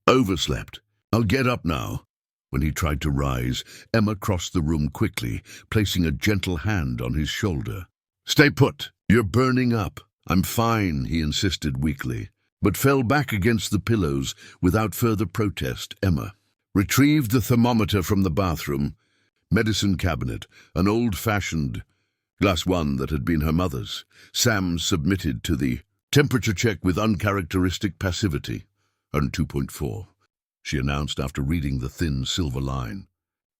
"Overslept. I'll get up now." When he tried to rise, Emma crossed the room quickly, placing a gentle hand on his shoulder. "Stay put. You're burning up." "I'm fine," he insisted weakly, but fell back against the pillows without further protest. Emma retrieved the thermometer from the bathroom medicine cabinet, an old-fashioned glass one that had been her mother's. Sam submitted to the temperature check with uncharacteristic passivity. "On 2.4, she announced after reading the thin silver line.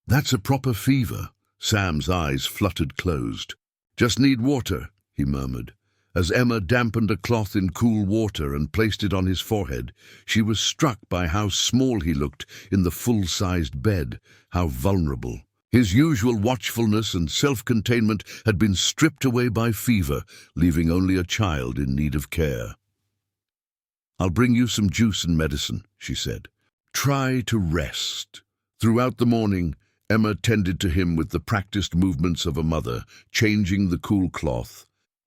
"That's a proper fever." Sam's eyes fluttered closed. "Just need water," he murmured. As Emma dampened a cloth in cool water and placed it on his forehead, she was struck by how small he looked in the full-sized bed, how vulnerable. His usual watchfulness and self-containment had been stripped away by fever, leaving only a child in need of care. "I'll bring you some juice and medicine," she said. "Try to rest." Throughout the morning, Emma tended to him with the practiced movements of a mother, changing the cool cloth,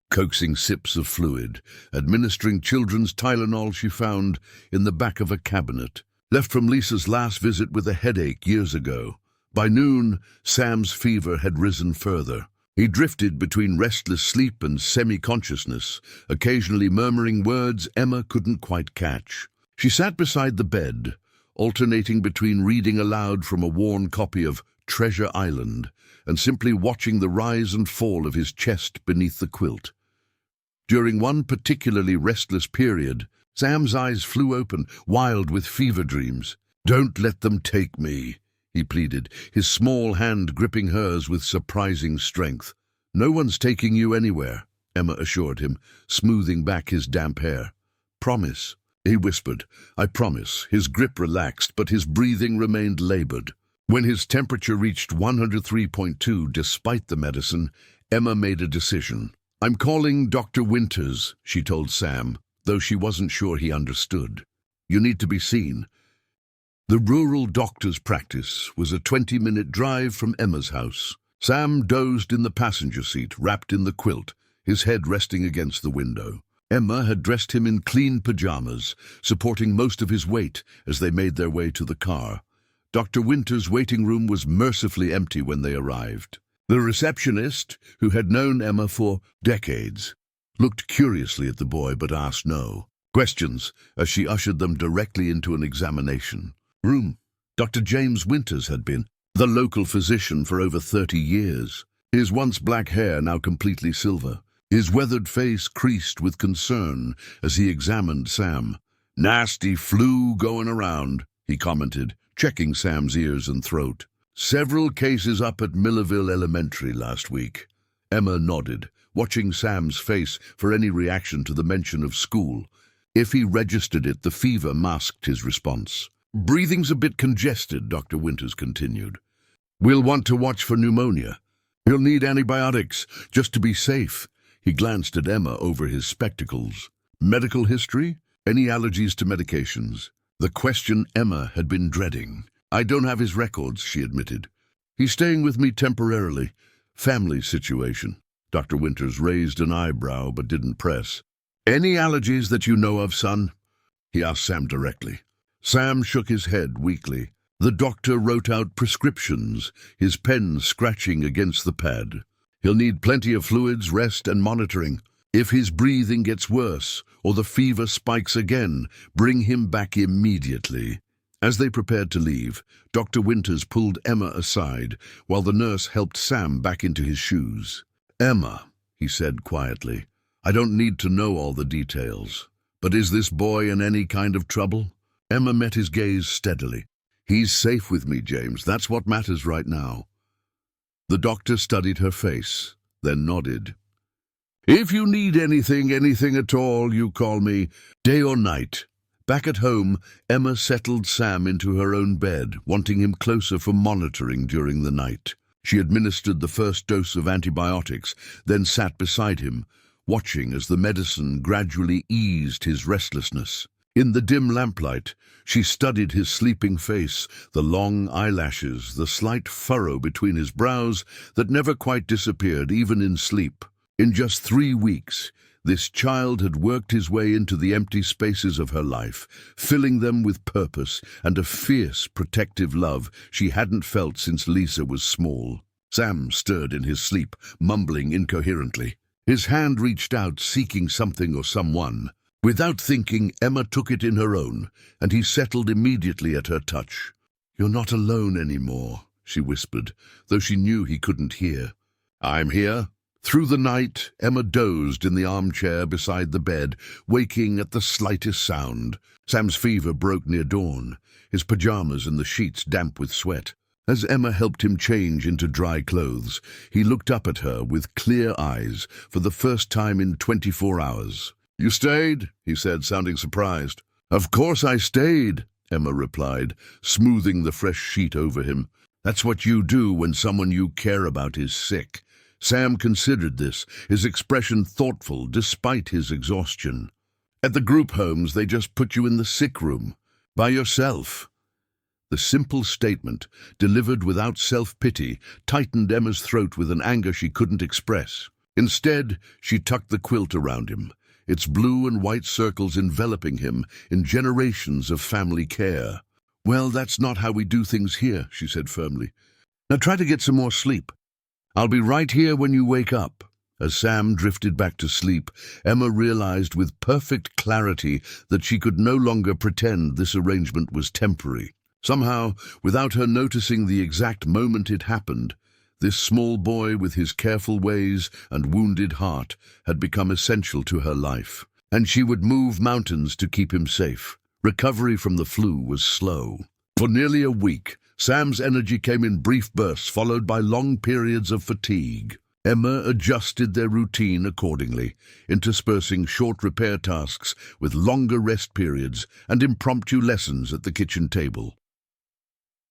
coaxing sips of fluid, administering children's Tylenol she found in the back of a cabinet, left from Lisa's last visit with a headache years ago. By noon, Sam's fever had risen further. He drifted between restless sleep and semi-consciousness, occasionally murmuring words Emma couldn't quite catch. She sat beside the bed, alternating between reading aloud from a worn copy of Treasure Island and simply watching the rise and fall of his chest beneath the quilt. During one particularly restless period, Sam's eyes flew open, wild with fever dreams. "Don't let them take me," he pleaded, his small hand gripping hers with surprising strength. "No one's taking you anywhere," Emma assured him, smoothing back his damp hair. "Promise," he whispered. "I promise." His grip relaxed, but his breathing remained labored. When his temperature reached 103.2 despite the medicine, Emma made a decision. "I'm calling Dr. Winters," she told Sam, though she wasn't sure he understood. "You need to be seen." The rural doctor's practice was a 20-minute drive from Emma's house. Sam dozed in the passenger seat, wrapped in the quilt, his head resting against the window. Emma had dressed him in clean pajamas, supporting most of his weight as they made their way to the car. Dr. Winter's waiting room was mercifully empty when they arrived. The receptionist, who had known Emma for decades, looked curiously at the boy but asked no questions as she ushered them directly into an examination room. Dr. James Winters had been the local physician for over 30 years, his once black hair now completely silver, his weathered face creased with concern as he examined Sam. "Nasty flu going around," he commented, checking Sam's ears and throat. "Several cases up at Millerville Elementary last week." Emma nodded, watching Sam's face for any reaction to the mention of school. If he registered it, the fever masked his response. "Breathing's a bit congested," Dr. Winters continued. "We'll want to watch for pneumonia. He'll need antibiotics, just to be safe." He glanced at Emma over his spectacles. "Medical history? Any allergies to medications?" The question Emma had been dreading. "I don't have his records," she admitted. "He's staying with me temporarily. Family situation." Dr. Winters raised an eyebrow but didn't press. "Any allergies that you know of, son?" he asked Sam directly. Sam shook his head weakly. The doctor wrote out prescriptions, his pen scratching against the pad. "He'll need plenty of fluids, rest, and monitoring. If his breathing gets worse or the fever spikes again, bring him back immediately." As they prepared to leave, Dr. Winters pulled Emma aside while the nurse helped Sam back into his shoes. "Emma," he said quietly, "I don't need to know all the details, but is this boy in any kind of trouble?" Emma met his gaze steadily. "He's safe with me, James. That's what matters right now." The doctor studied her face, then nodded. "If you need anything at all, you call me, day or night." Back at home, Emma settled Sam into her own bed, wanting him closer for monitoring during the night. She administered the first dose of antibiotics, then sat beside him, watching as the medicine gradually eased his restlessness. In the dim lamplight, she studied his sleeping face, the long eyelashes, the slight furrow between his brows that never quite disappeared even in sleep. In just 3 weeks, this child had worked his way into the empty spaces of her life, filling them with purpose and a fierce, protective love she hadn't felt since Lisa was small. Sam stirred in his sleep, mumbling incoherently. His hand reached out, seeking something or someone. Without thinking, Emma took it in her own, and he settled immediately at her touch. "You're not alone anymore," she whispered, though she knew he couldn't hear. "I'm here." Through the night, Emma dozed in the armchair beside the bed, waking at the slightest sound. Sam's fever broke near dawn, his pajamas and the sheets damp with sweat. As Emma helped him change into dry clothes, he looked up at her with clear eyes for the first time in 24 hours. "You stayed?" he said, sounding surprised. "Of course I stayed," Emma replied, smoothing the fresh sheet over him. "That's what you do when someone you care about is sick." Sam considered this, his expression thoughtful despite his exhaustion. "At the group homes, they just put you in the sick room, by yourself." The simple statement, delivered without self-pity, tightened Emma's throat with an anger she couldn't express. Instead, she tucked the quilt around him, its blue and white circles enveloping him in generations of family care. "Well, that's not how we do things here," she said firmly. "Now try to get some more sleep. I'll be right here when you wake up." As Sam drifted back to sleep, Emma realized with perfect clarity that she could no longer pretend this arrangement was temporary. Somehow, without her noticing the exact moment it happened, this small boy with his careful ways and wounded heart had become essential to her life, and she would move mountains to keep him safe. Recovery from the flu was slow. For nearly a week, Sam's energy came in brief bursts followed by long periods of fatigue. Emma adjusted their routine accordingly, interspersing short repair tasks with longer rest periods and impromptu lessons at the kitchen table.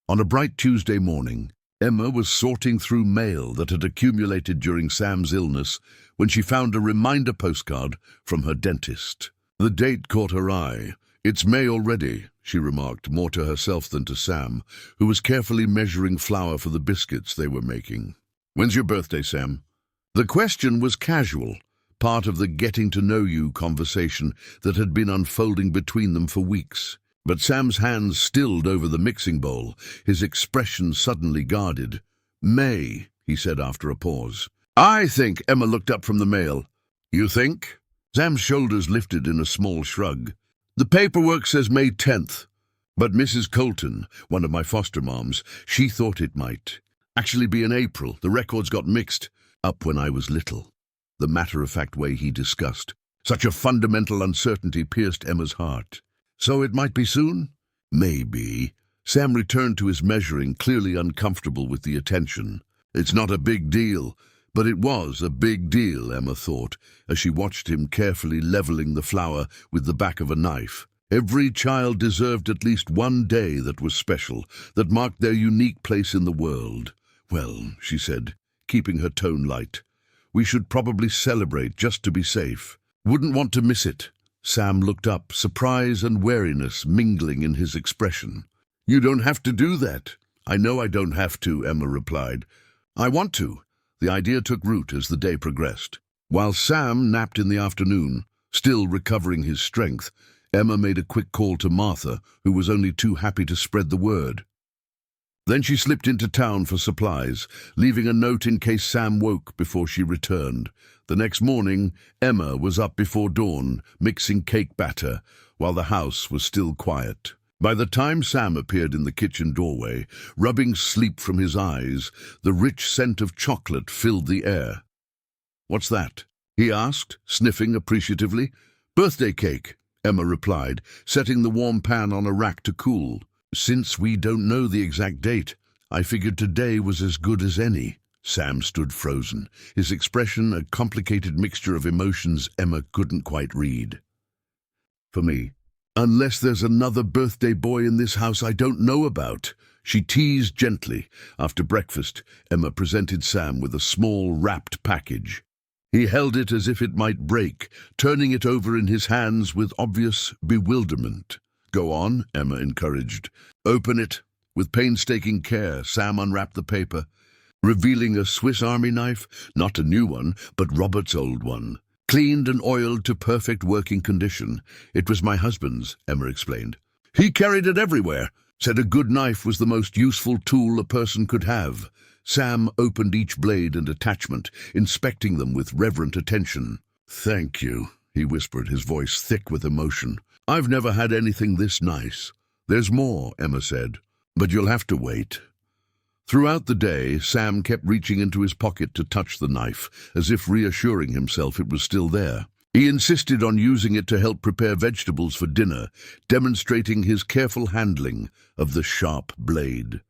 On a bright Tuesday morning, Emma was sorting through mail that had accumulated during Sam's illness when she found a reminder postcard from her dentist. The date caught her eye. "It's May already," she remarked, more to herself than to Sam, who was carefully measuring flour for the biscuits they were making. "When's your birthday, Sam?" The question was casual, part of the getting-to-know-you conversation that had been unfolding between them for weeks. But Sam's hands stilled over the mixing bowl, his expression suddenly guarded. "May," he said after a pause. "I think," Emma looked up from the mail. "You think?" Sam's shoulders lifted in a small shrug. "The paperwork says May 10th, but Mrs. Colton, one of my foster moms, she thought it might actually be in April. The records got mixed up when I was little." The matter-of-fact way he discussed such a fundamental uncertainty pierced Emma's heart. "So it might be soon?" "Maybe." Sam returned to his measuring, clearly uncomfortable with the attention. "It's not a big deal." But it was a big deal, Emma thought, as she watched him carefully leveling the flour with the back of a knife. Every child deserved at least one day that was special, that marked their unique place in the world. "Well," she said, keeping her tone light, "we should probably celebrate just to be safe. Wouldn't want to miss it." Sam looked up, surprise and wariness mingling in his expression. "You don't have to do that." "I know I don't have to," Emma replied. "I want to." The idea took root as the day progressed. While Sam napped in the afternoon, still recovering his strength, Emma made a quick call to Martha, who was only too happy to spread the word. Then she slipped into town for supplies, leaving a note in case Sam woke before she returned. The next morning, Emma was up before dawn, mixing cake batter, while the house was still quiet. By the time Sam appeared in the kitchen doorway, rubbing sleep from his eyes, the rich scent of chocolate filled the air. "What's that?" he asked, sniffing appreciatively. "Birthday cake," Emma replied, setting the warm pan on a rack to cool. "Since we don't know the exact date, I figured today was as good as any." Sam stood frozen, his expression a complicated mixture of emotions Emma couldn't quite read. "For me. Unless there's another birthday boy in this house I don't know about," she teased gently. After breakfast, Emma presented Sam with a small wrapped package. He held it as if it might break, turning it over in his hands with obvious bewilderment. "Go on," Emma encouraged. "Open it." With painstaking care, Sam unwrapped the paper, revealing a Swiss Army knife, not a new one, but Robert's old one. Cleaned and oiled to perfect working condition. "It was my husband's," Emma explained. "He carried it everywhere. Said a good knife was the most useful tool a person could have." Sam opened each blade and attachment, inspecting them with reverent attention. "Thank you," he whispered, his voice thick with emotion. "I've never had anything this nice." "There's more," Emma said, "but you'll have to wait." Throughout the day, Sam kept reaching into his pocket to touch the knife, as if reassuring himself it was still there. He insisted on using it to help prepare vegetables for dinner, demonstrating his careful handling of the sharp blade.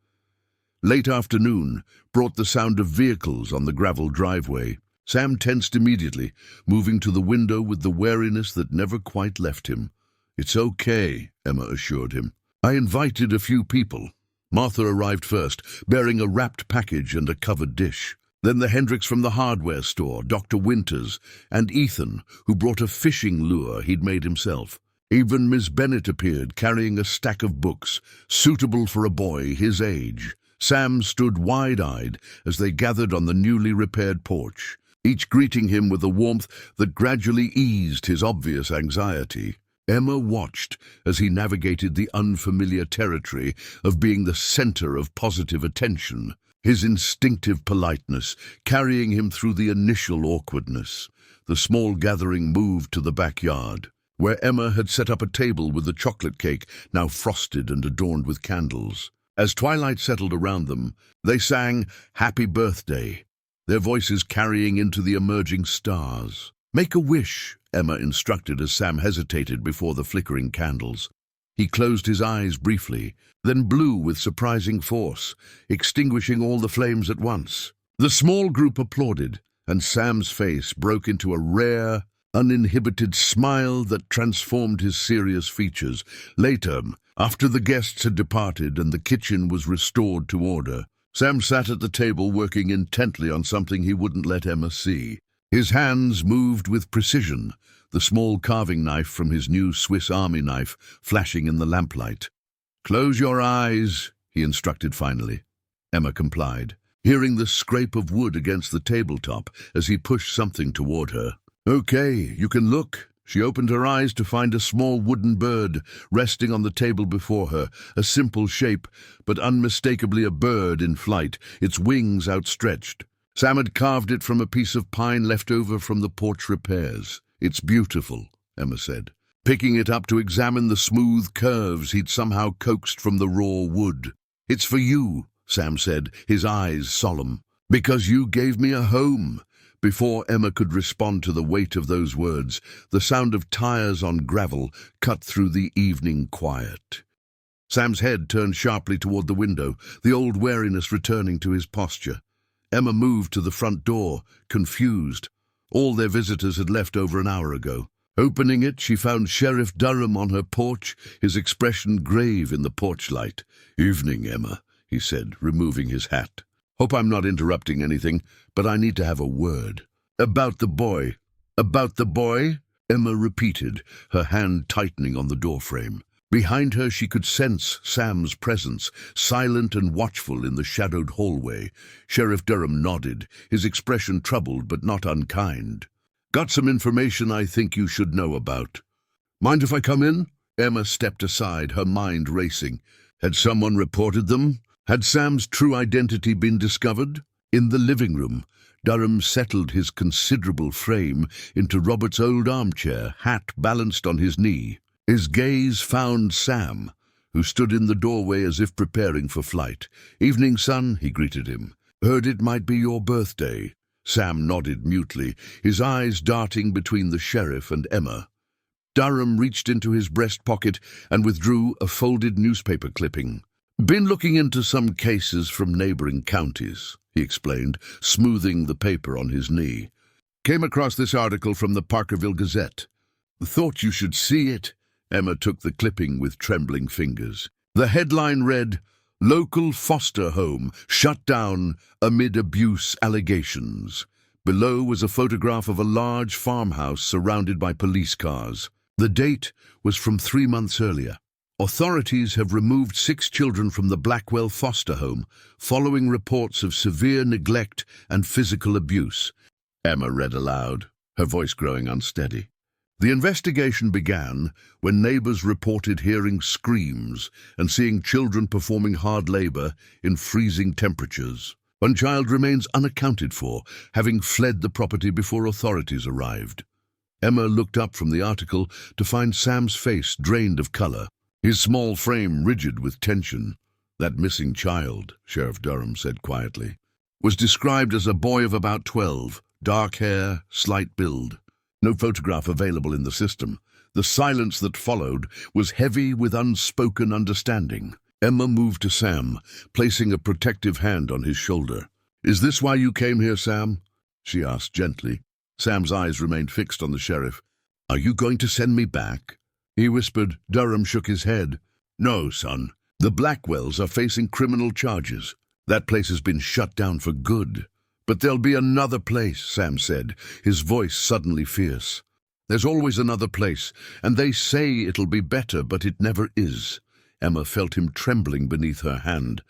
Late afternoon brought the sound of vehicles on the gravel driveway. Sam tensed immediately, moving to the window with the wariness that never quite left him. "It's okay," Emma assured him. "I invited a few people." Martha arrived first, bearing a wrapped package and a covered dish. Then the Hendricks from the hardware store, Dr. Winters, and Ethan, who brought a fishing lure he'd made himself. Even Miss Bennet appeared, carrying a stack of books, suitable for a boy his age. Sam stood wide-eyed as they gathered on the newly repaired porch, each greeting him with a warmth that gradually eased his obvious anxiety. Emma watched as he navigated the unfamiliar territory of being the center of positive attention, his instinctive politeness carrying him through the initial awkwardness. The small gathering moved to the backyard, where Emma had set up a table with a chocolate cake now frosted and adorned with candles. As twilight settled around them, they sang "Happy Birthday," their voices carrying into the emerging stars. "Make a wish," Emma instructed as Sam hesitated before the flickering candles. He closed his eyes briefly, then blew with surprising force, extinguishing all the flames at once. The small group applauded, and Sam's face broke into a rare, uninhibited smile that transformed his serious features. Later, after the guests had departed and the kitchen was restored to order, Sam sat at the table working intently on something he wouldn't let Emma see. His hands moved with precision, the small carving knife from his new Swiss Army knife flashing in the lamplight. "Close your eyes," he instructed finally. Emma complied, hearing the scrape of wood against the tabletop as he pushed something toward her. "Okay, you can look." She opened her eyes to find a small wooden bird resting on the table before her, a simple shape, but unmistakably a bird in flight, its wings outstretched. Sam had carved it from a piece of pine left over from the porch repairs. "It's beautiful," Emma said, picking it up to examine the smooth curves he'd somehow coaxed from the raw wood. "It's for you," Sam said, his eyes solemn. "Because you gave me a home." Before Emma could respond to the weight of those words, the sound of tires on gravel cut through the evening quiet. Sam's head turned sharply toward the window, the old wariness returning to his posture. Emma moved to the front door, confused. All their visitors had left over an hour ago. Opening it, she found Sheriff Durham on her porch, his expression grave in the porch light. "Evening, Emma," he said, removing his hat. "Hope I'm not interrupting anything, but I need to have a word." "About the boy." "About the boy?" Emma repeated, her hand tightening on the doorframe. Behind her she could sense Sam's presence, silent and watchful in the shadowed hallway. Sheriff Durham nodded, his expression troubled but not unkind. "Got some information I think you should know about." "Mind if I come in?" Emma stepped aside, her mind racing. Had someone reported them? Had Sam's true identity been discovered? In the living room, Durham settled his considerable frame into Robert's old armchair, hat balanced on his knee. His gaze found Sam, who stood in the doorway as if preparing for flight. "Evening, son," he greeted him. "Heard it might be your birthday." Sam nodded mutely, his eyes darting between the sheriff and Emma. Durham reached into his breast pocket and withdrew a folded newspaper clipping. "Been looking into some cases from neighboring counties," he explained, smoothing the paper on his knee. "Came across this article from the Parkerville Gazette. Thought you should see it." Emma took the clipping with trembling fingers. The headline read, "Local foster home shut down amid abuse allegations." Below was a photograph of a large farmhouse surrounded by police cars. The date was from 3 months earlier. Authorities have removed 6 children from the Blackwell foster home following reports of severe neglect and physical abuse. Emma read aloud, her voice growing unsteady. The investigation began when neighbors reported hearing screams and seeing children performing hard labor in freezing temperatures. One child remains unaccounted for, having fled the property before authorities arrived. Emma looked up from the article to find Sam's face drained of color, his small frame rigid with tension. That missing child, Sheriff Durham said quietly, was described as a boy of about 12, dark hair, slight build. No photograph available in the system. The silence that followed was heavy with unspoken understanding. Emma moved to Sam, placing a protective hand on his shoulder. "Is this why you came here, Sam?" she asked gently. Sam's eyes remained fixed on the sheriff. "Are you going to send me back?" he whispered. Durham shook his head. "No, son. The Blackwells are facing criminal charges. That place has been shut down for good. But there'll be another place," Sam said, his voice suddenly fierce. "There's always another place, and they say it'll be better, but it never is." Emma felt him trembling beneath her hand.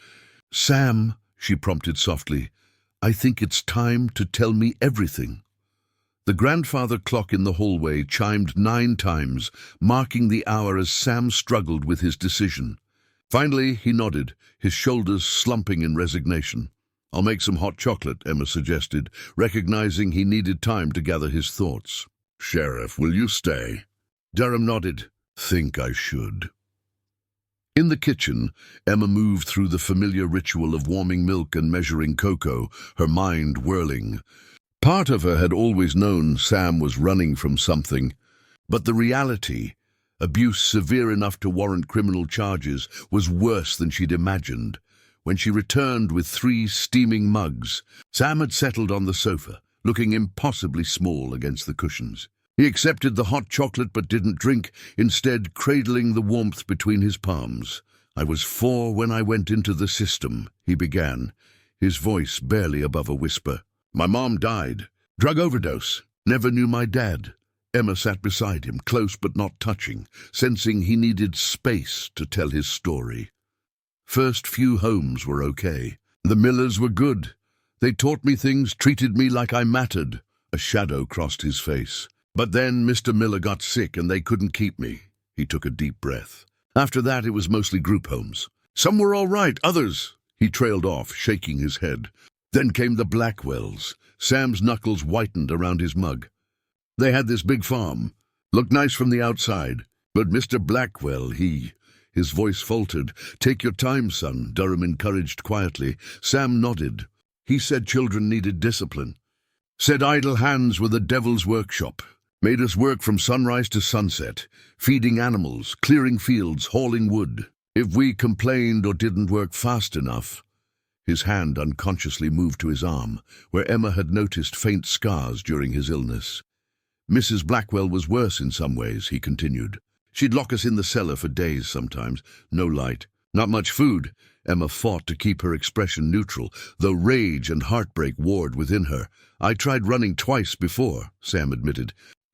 "Sam," she prompted softly, "I think it's time to tell me everything." The grandfather clock in the hallway chimed 9 times, marking the hour as Sam struggled with his decision. Finally, he nodded, his shoulders slumping in resignation. "I'll make some hot chocolate," Emma suggested, recognizing he needed time to gather his thoughts. "Sheriff, will you stay?" Durham nodded. "Think I should." In the kitchen, Emma moved through the familiar ritual of warming milk and measuring cocoa, her mind whirling. Part of her had always known Sam was running from something, but the reality, abuse severe enough to warrant criminal charges, was worse than she'd imagined. When she returned with 3 steaming mugs, Sam had settled on the sofa, looking impossibly small against the cushions. He accepted the hot chocolate but didn't drink, instead cradling the warmth between his palms. "I was 4 when I went into the system," he began, his voice barely above a whisper. "My mom died. Drug overdose. Never knew my dad." Emma sat beside him, close but not touching, sensing he needed space to tell his story. "First few homes were okay. The Millers were good. They taught me things, treated me like I mattered." A shadow crossed his face. "But then Mr. Miller got sick and they couldn't keep me." He took a deep breath. "After that, it was mostly group homes. Some were all right, others—" He trailed off, shaking his head. "Then came the Blackwells." Sam's knuckles whitened around his mug. "They had this big farm. Looked nice from the outside. But Mr. Blackwell, His voice faltered. "Take your time, son," Durham encouraged quietly. Sam nodded. "He said children needed discipline. Said idle hands were the devil's workshop. Made us work from sunrise to sunset, feeding animals, clearing fields, hauling wood. If we complained or didn't work fast enough—" His hand unconsciously moved to his arm, where Emma had noticed faint scars during his illness. "Mrs. Blackwell was worse in some ways," he continued. "She'd lock us in the cellar for days sometimes. No light. Not much food." Emma fought to keep her expression neutral, though rage and heartbreak warred within her. "I tried running twice before," Sam admitted.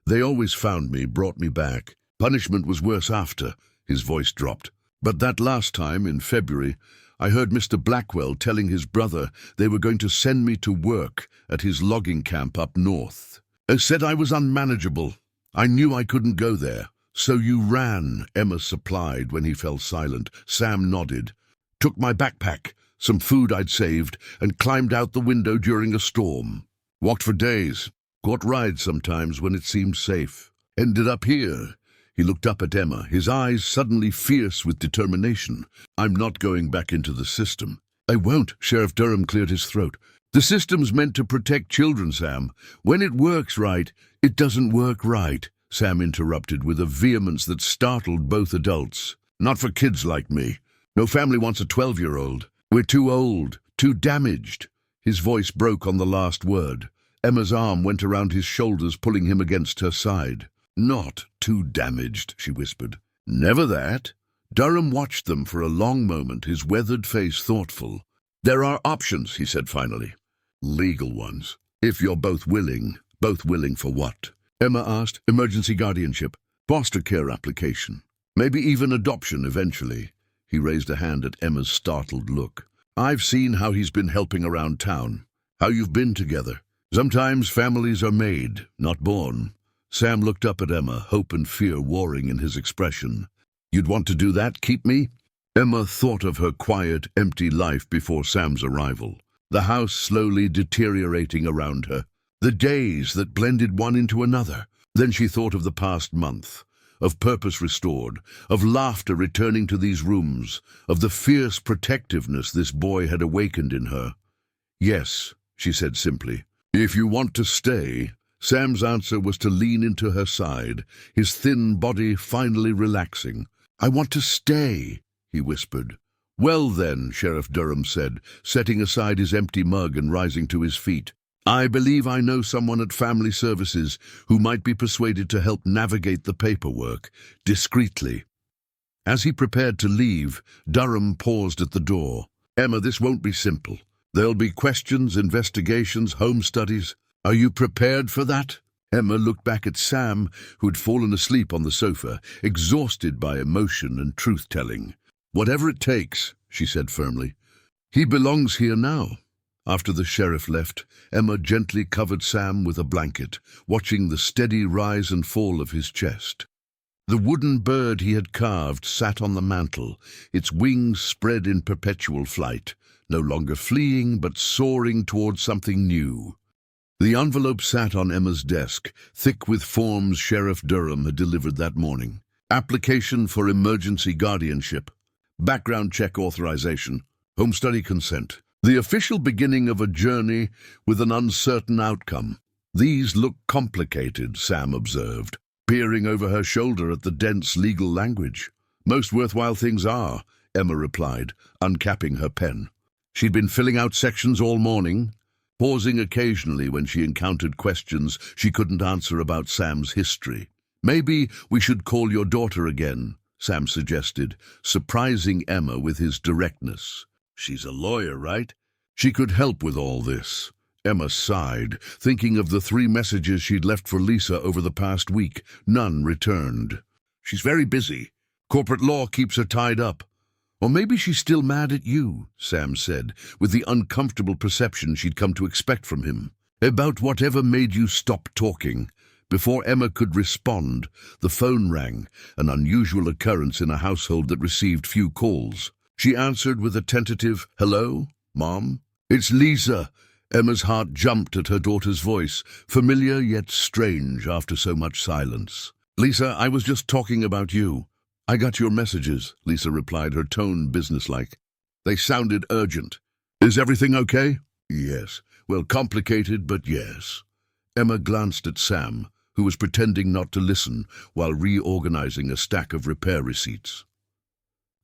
"They always found me, brought me back. Punishment was worse after." His voice dropped. "But that last time, in February, I heard Mr. Blackwell telling his brother they were going to send me to work at his logging camp up north. Said I was unmanageable. I knew I couldn't go there." "So you ran," Emma supplied when he fell silent. Sam nodded. "Took my backpack, some food I'd saved, and climbed out the window during a storm. Walked for days. Caught rides sometimes when it seemed safe. Ended up here." He looked up at Emma, his eyes suddenly fierce with determination. "I'm not going back into the system." "I won't," Sheriff Durham cleared his throat. "The system's meant to protect children, Sam. When it works right, it doesn't work right," Sam interrupted with a vehemence that startled both adults. "Not for kids like me. No family wants a 12-year-old. We're too old, too damaged." His voice broke on the last word. Emma's arm went around his shoulders, pulling him against her side. "Not too damaged," she whispered. "Never that." Durham watched them for a long moment, his weathered face thoughtful. "There are options," he said finally. "Legal ones." If you're both willing. Both willing for what? Emma asked. Emergency guardianship, foster care application, maybe even adoption eventually. He raised a hand at Emma's startled look. I've seen how he's been helping around town, how you've been together. Sometimes families are made, not born. Sam looked up at Emma, hope and fear warring in his expression. You'd want to do that, keep me? Emma thought of her quiet, empty life before Sam's arrival. The house slowly deteriorating around her. The days that blended one into another. Then she thought of the past month, of purpose restored, of laughter returning to these rooms, of the fierce protectiveness this boy had awakened in her. Yes, she said simply. If you want to stay. Sam's answer was to lean into her side, his thin body finally relaxing. I want to stay, he whispered. Well then, Sheriff Durham said, setting aside his empty mug and rising to his feet. I believe I know someone at Family Services who might be persuaded to help navigate the paperwork, discreetly. As he prepared to leave, Durham paused at the door. Emma, this won't be simple. There'll be questions, investigations, home studies. Are you prepared for that? Emma looked back at Sam, who had fallen asleep on the sofa, exhausted by emotion and truth-telling. Whatever it takes, she said firmly. He belongs here now. After the sheriff left, Emma gently covered Sam with a blanket, watching the steady rise and fall of his chest. The wooden bird he had carved sat on the mantel, its wings spread in perpetual flight, no longer fleeing but soaring towards something new. The envelope sat on Emma's desk, thick with forms Sheriff Durham had delivered that morning. Application for emergency guardianship, background check authorization, home study consent. The official beginning of a journey with an uncertain outcome. These look complicated, Sam observed, peering over her shoulder at the dense legal language. Most worthwhile things are, Emma replied, uncapping her pen. She'd been filling out sections all morning, pausing occasionally when she encountered questions she couldn't answer about Sam's history. Maybe we should call your daughter again, Sam suggested, surprising Emma with his directness. She's a lawyer, right? She could help with all this. Emma sighed, thinking of the 3 messages she'd left for Lisa over the past week. None returned. She's very busy. Corporate law keeps her tied up. Or maybe she's still mad at you, Sam said, with the uncomfortable perception she'd come to expect from him. About whatever made you stop talking. Before Emma could respond, the phone rang, an unusual occurrence in a household that received few calls. She answered with a tentative, "Hello, Mom?" "It's Lisa." Emma's heart jumped at her daughter's voice, familiar yet strange after so much silence. "Lisa, I was just talking about you." "I got your messages," Lisa replied, her tone businesslike. "They sounded urgent. Is everything okay?" "Yes. Well, complicated, but yes." Emma glanced at Sam, who was pretending not to listen while reorganizing a stack of repair receipts.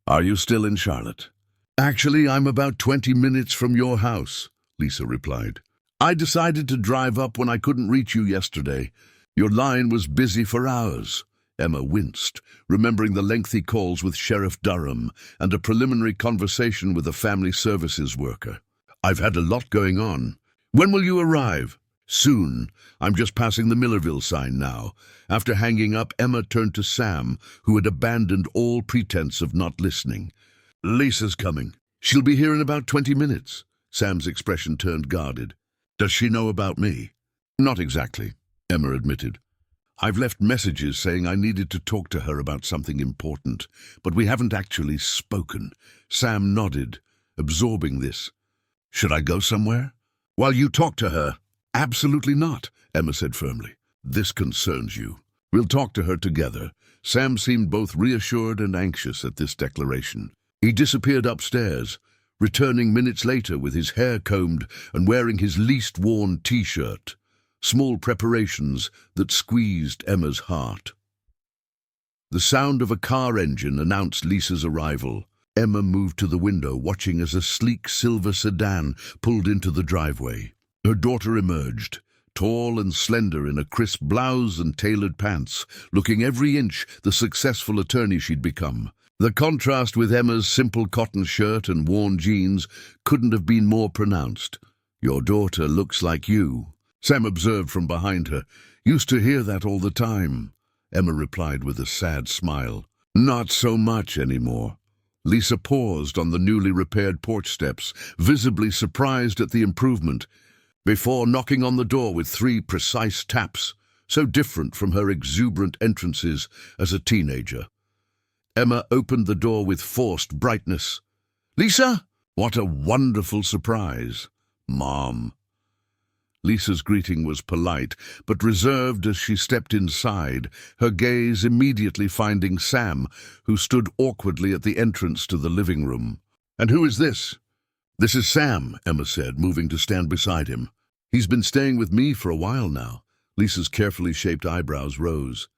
"Are you still in Charlotte?" "Actually, I'm about 20 minutes from your house," Lisa replied. "I decided to drive up when I couldn't reach you yesterday. Your line was busy for hours." Emma winced, remembering the lengthy calls with Sheriff Durham and a preliminary conversation with a family services worker. "I've had a lot going on." "When will you arrive?" "Soon. I'm just passing the Millerville sign now." After hanging up, Emma turned to Sam, who had abandoned all pretense of not listening. "Lisa's coming. She'll be here in about 20 minutes. Sam's expression turned guarded. "Does she know about me?" "Not exactly," Emma admitted. "I've left messages saying I needed to talk to her about something important, but we haven't actually spoken." Sam nodded, absorbing this. "Should I go somewhere?" "While you talk to her?" "Absolutely not," Emma said firmly. "This concerns you. We'll talk to her together." Sam seemed both reassured and anxious at this declaration. He disappeared upstairs, returning minutes later with his hair combed and wearing his least worn T-shirt. Small preparations that squeezed Emma's heart. The sound of a car engine announced Lisa's arrival. Emma moved to the window, watching as a sleek silver sedan pulled into the driveway. Her daughter emerged, tall and slender in a crisp blouse and tailored pants, looking every inch the successful attorney she'd become. The contrast with Emma's simple cotton shirt and worn jeans couldn't have been more pronounced. "Your daughter looks like you," Sam observed from behind her. Used to hear that all the time. Emma replied with a sad smile. Not so much anymore. Lisa paused on the newly repaired porch steps, visibly surprised at the improvement, before knocking on the door with 3 precise taps, so different from her exuberant entrances as a teenager. Emma opened the door with forced brightness. "Lisa? What a wonderful surprise." "Mom." Lisa's greeting was polite, but reserved as she stepped inside, her gaze immediately finding Sam, who stood awkwardly at the entrance to the living room. "And who is this?" "This is Sam," Emma said, moving to stand beside him. "He's been staying with me for a while now." Lisa's carefully shaped eyebrows rose.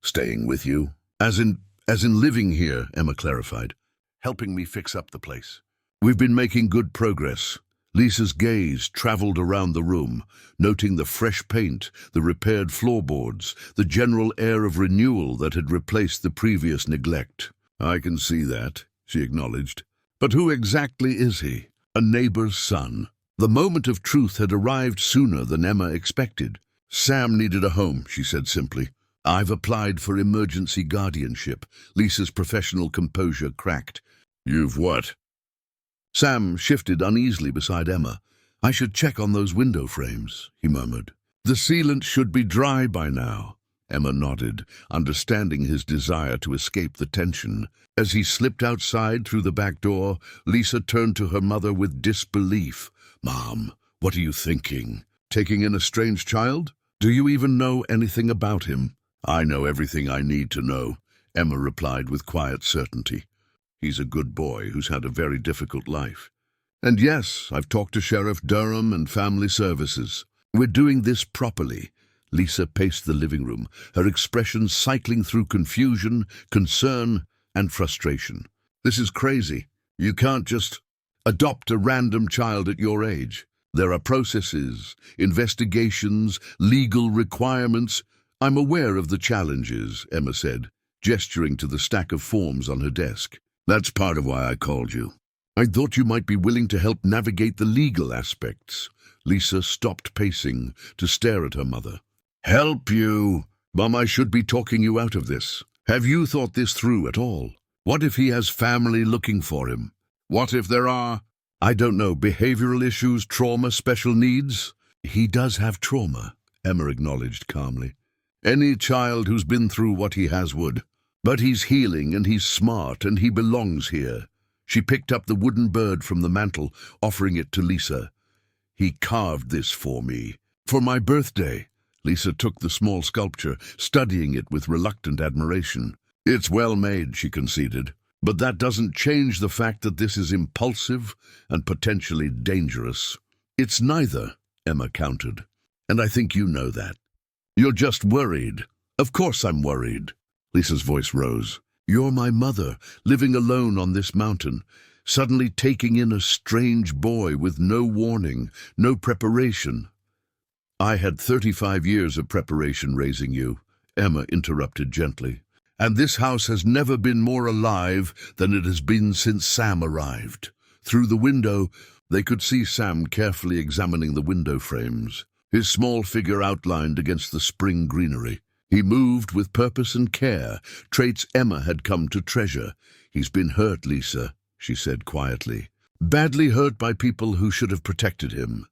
"Staying with you?" As in living here," Emma clarified. "Helping me fix up the place." "We've been making good progress." Lisa's gaze traveled around the room, noting the fresh paint, the repaired floorboards, the general air of renewal that had replaced the previous neglect. "I can see that," she acknowledged. "But who exactly is he?" "A neighbor's son." The moment of truth had arrived sooner than Emma expected. "Sam needed a home," she said simply. "I've applied for emergency guardianship." Lisa's professional composure cracked. "You've what?" Sam shifted uneasily beside Emma. "I should check on those window frames," he murmured. "The sealant should be dry by now." Emma nodded, understanding his desire to escape the tension. As he slipped outside through the back door, Lisa turned to her mother with disbelief. "Mom, what are you thinking? Taking in a strange child? Do you even know anything about him?" "I know everything I need to know," Emma replied with quiet certainty. "He's a good boy who's had a very difficult life. And yes, I've talked to Sheriff Durham and Family Services. We're doing this properly." Lisa paced the living room, her expression cycling through confusion, concern, and frustration. "This is crazy. You can't just adopt a random child at your age. There are processes, investigations, legal requirements." "I'm aware of the challenges," Emma said, gesturing to the stack of forms on her desk. "That's part of why I called you. I thought you might be willing to help navigate the legal aspects." Lisa stopped pacing to stare at her mother. "Help you? Mom, I should be talking you out of this. Have you thought this through at all? What if he has family looking for him? What if there are, I don't know, behavioral issues, trauma, special needs?" "He does have trauma," Emma acknowledged calmly. "Any child who's been through what he has would. But he's healing, and he's smart, and he belongs here." She picked up the wooden bird from the mantel, offering it to Lisa. "He carved this for me. For my birthday." Lisa took the small sculpture, studying it with reluctant admiration. "It's well made," she conceded. "But that doesn't change the fact that this is impulsive and potentially dangerous." "It's neither," Emma countered. "And I think you know that. You're just worried." "Of course I'm worried." Lisa's voice rose. "You're my mother, living alone on this mountain, suddenly taking in a strange boy with no warning, no preparation." "I had 35 years of preparation raising you," Emma interrupted gently. "And this house has never been more alive than it has been since Sam arrived." Through the window, they could see Sam carefully examining the window frames, his small figure outlined against the spring greenery. He moved with purpose and care, traits Emma had come to treasure. "He's been hurt, Lisa," she said quietly. "Badly hurt by people who should have protected him.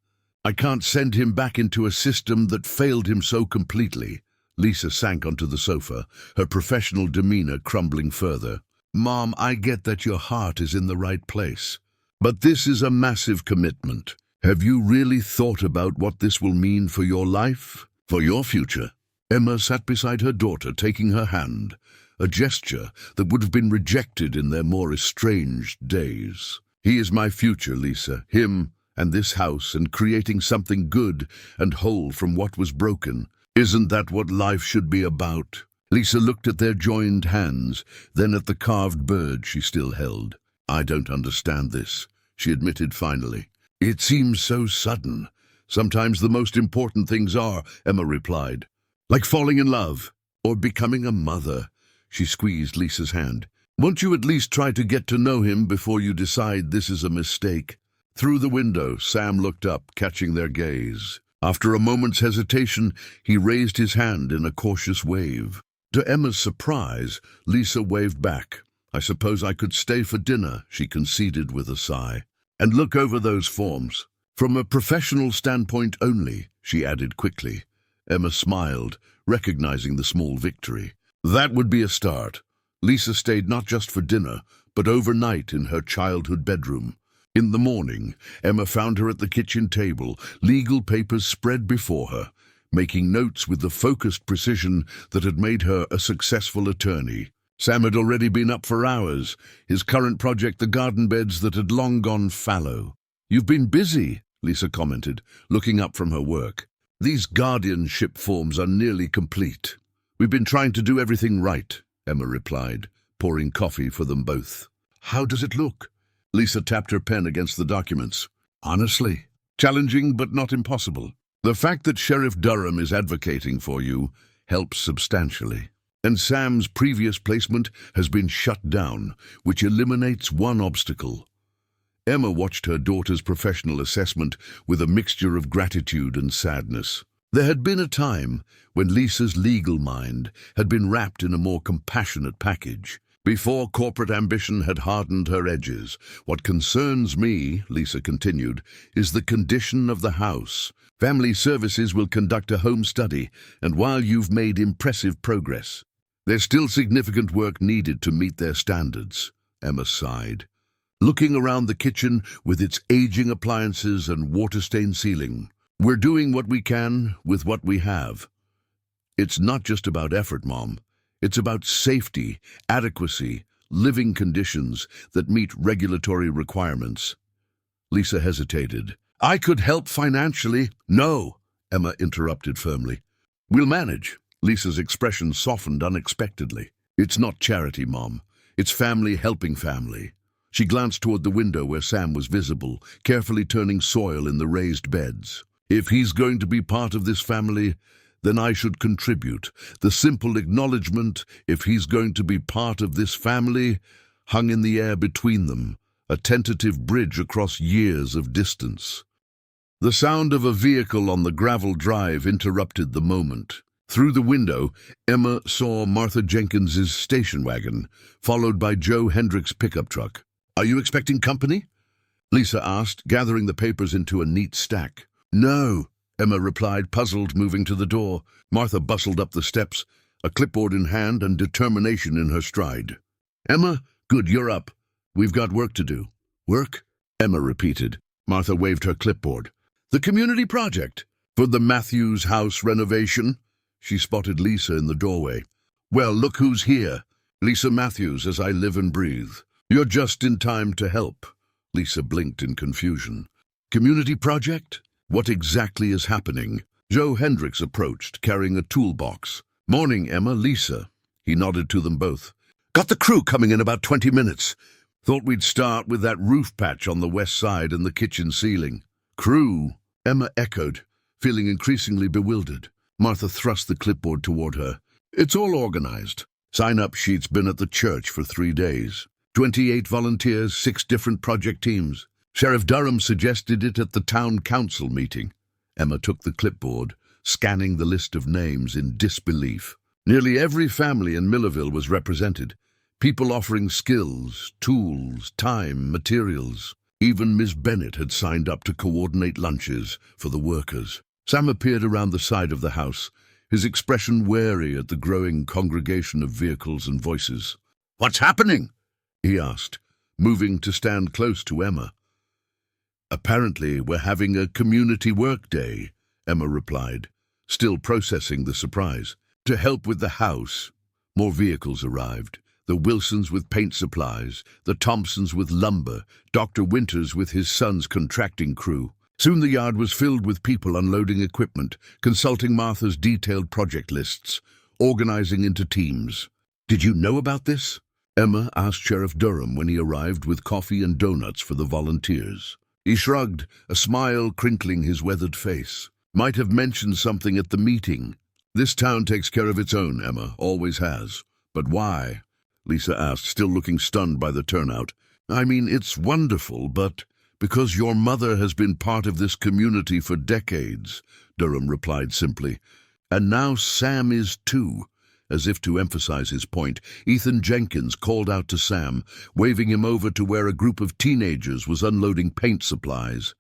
I can't send him back into a system that failed him so completely." Lisa sank onto the sofa, her professional demeanor crumbling further. "Mom, I get that your heart is in the right place. But this is a massive commitment. Have you really thought about what this will mean for your life, for your future?" Emma sat beside her daughter, taking her hand, a gesture that would have been rejected in their more estranged days. "He is my future, Lisa, him and this house, and creating something good and whole from what was broken. Isn't that what life should be about?" Lisa looked at their joined hands, then at the carved bird she still held. "I don't understand this," she admitted finally. "It seems so sudden." "Sometimes the most important things are," Emma replied. "Like falling in love, or becoming a mother." She squeezed Lisa's hand. "Won't you at least try to get to know him before you decide this is a mistake?" Through the window, Sam looked up, catching their gaze. After a moment's hesitation, he raised his hand in a cautious wave. To Emma's surprise, Lisa waved back. "I suppose I could stay for dinner," she conceded with a sigh. "And look over those forms. From a professional standpoint only," she added quickly. Emma smiled, recognizing the small victory. That would be a start. Lisa stayed not just for dinner, but overnight in her childhood bedroom. In the morning, Emma found her at the kitchen table, legal papers spread before her, making notes with the focused precision that had made her a successful attorney. Sam had already been up for hours, his current project the garden beds that had long gone fallow. "You've been busy," Lisa commented, looking up from her work. "These guardianship forms are nearly complete." "We've been trying to do everything right," Emma replied, pouring coffee for them both. "How does it look?" Lisa tapped her pen against the documents. "Honestly, challenging but not impossible. The fact that Sheriff Durham is advocating for you helps substantially. And Sam's previous placement has been shut down, which eliminates one obstacle." Emma watched her daughter's professional assessment with a mixture of gratitude and sadness. There had been a time when Lisa's legal mind had been wrapped in a more compassionate package, before corporate ambition had hardened her edges. "What concerns me," Lisa continued, "is the condition of the house. Family Services will conduct a home study, and while you've made impressive progress, there's still significant work needed to meet their standards." Emma sighed, looking around the kitchen with its aging appliances and water-stained ceiling. "We're doing what we can with what we have. It's not just about effort, Mom. It's about safety, adequacy, living conditions that meet regulatory requirements." Lisa hesitated. "I could help financially." "No," Emma interrupted firmly. "We'll manage." Lisa's expression softened unexpectedly. "It's not charity, Mom. It's family helping family." She glanced toward the window where Sam was visible, carefully turning soil in the raised beds. "If he's going to be part of this family, then I should contribute." The simple acknowledgement, "if he's going to be part of this family," hung in the air between them, a tentative bridge across years of distance. The sound of a vehicle on the gravel drive interrupted the moment. Through the window, Emma saw Martha Jenkins's station wagon, followed by Joe Hendrick's pickup truck. "Are you expecting company?" Lisa asked, gathering the papers into a neat stack. "No," Emma replied, puzzled, moving to the door. Martha bustled up the steps, a clipboard in hand and determination in her stride. "Emma, good, you're up. We've got work to do." "Work?" Emma repeated. Martha waved her clipboard. "The community project for the Matthews house renovation." She spotted Lisa in the doorway. "Well, look who's here. Lisa Matthews, as I live and breathe. You're just in time to help." Lisa blinked in confusion. "Community project? What exactly is happening?" Joe Hendricks approached, carrying a toolbox. "Morning, Emma, Lisa." He nodded to them both. "Got the crew coming in about 20 minutes. Thought we'd start with that roof patch on the west side and the kitchen ceiling." "Crew?" Emma echoed, feeling increasingly bewildered. Martha thrust the clipboard toward her. "It's all organized. Sign-up sheet's been at the church for 3 days. 28 volunteers, 6 different project teams. Sheriff Durham suggested it at the town council meeting." Emma took the clipboard, scanning the list of names in disbelief. Nearly every family in Millerville was represented. People offering skills, tools, time, materials. Even Miss Bennett had signed up to coordinate lunches for the workers. Sam appeared around the side of the house, his expression wary at the growing congregation of vehicles and voices. "What's happening?" he asked, moving to stand close to Emma. "Apparently we're having a community work day," Emma replied, still processing the surprise. "To help with the house." More vehicles arrived. The Wilsons with paint supplies, the Thompsons with lumber, Dr. Winters with his son's contracting crew. Soon the yard was filled with people unloading equipment, consulting Martha's detailed project lists, organizing into teams. "Did you know about this?" Emma asked Sheriff Durham when he arrived with coffee and donuts for the volunteers. He shrugged, a smile crinkling his weathered face. "Might have mentioned something at the meeting. This town takes care of its own, Emma, always has." "But why?" Lisa asked, still looking stunned by the turnout. "I mean, it's wonderful, but..." Because your mother has been part of this community for decades, Durham replied simply. And now Sam is too. As if to emphasize his point, Ethan Jenkins called out to Sam, waving him over to where a group of teenagers was unloading paint supplies.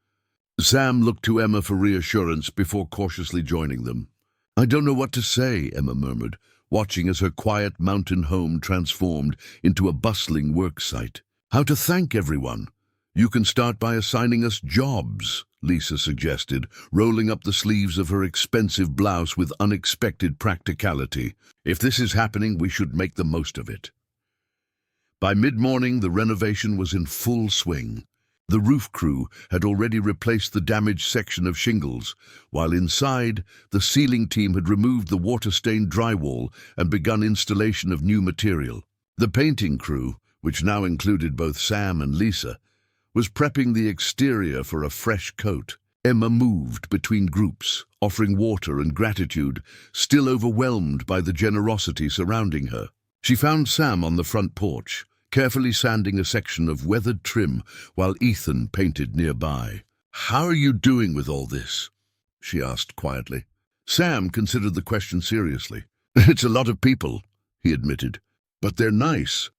Sam looked to Emma for reassurance before cautiously joining them. I don't know what to say, Emma murmured, watching as her quiet mountain home transformed into a bustling work site. How to thank everyone? You can start by assigning us jobs, Lisa suggested, rolling up the sleeves of her expensive blouse with unexpected practicality. If this is happening, we should make the most of it. By mid-morning, the renovation was in full swing. The roof crew had already replaced the damaged section of shingles, while inside, the ceiling team had removed the water-stained drywall and begun installation of new material. The painting crew, which now included both Sam and Lisa, was prepping the exterior for a fresh coat. Emma moved between groups, offering water and gratitude, still overwhelmed by the generosity surrounding her. She found Sam on the front porch, carefully sanding a section of weathered trim while Ethan painted nearby. How are you doing with all this? She asked quietly. Sam considered the question seriously. It's a lot of people, he admitted, but they're nice,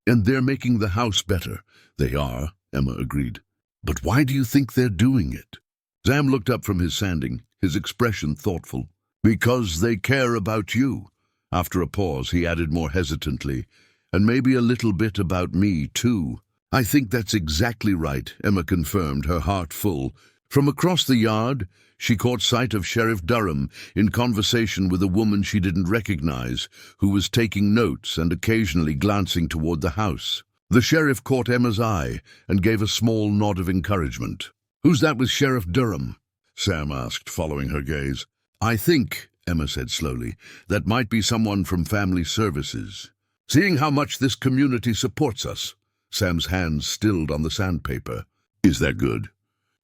and they're making the house better. They are, Emma agreed. But why do you think they're doing it? Sam looked up from his sanding, his expression thoughtful. Because they care about you. After a pause, he added more hesitantly, and maybe a little bit about me, too. I think that's exactly right, Emma confirmed, her heart full. From across the yard, she caught sight of Sheriff Durham in conversation with a woman she didn't recognize, who was taking notes and occasionally glancing toward the house. The sheriff caught Emma's eye and gave a small nod of encouragement. Who's that with Sheriff Durham? Sam asked, following her gaze. I think, Emma said slowly, that might be someone from Family Services. Seeing how much this community supports us. Sam's hands stilled on the sandpaper. Is that good?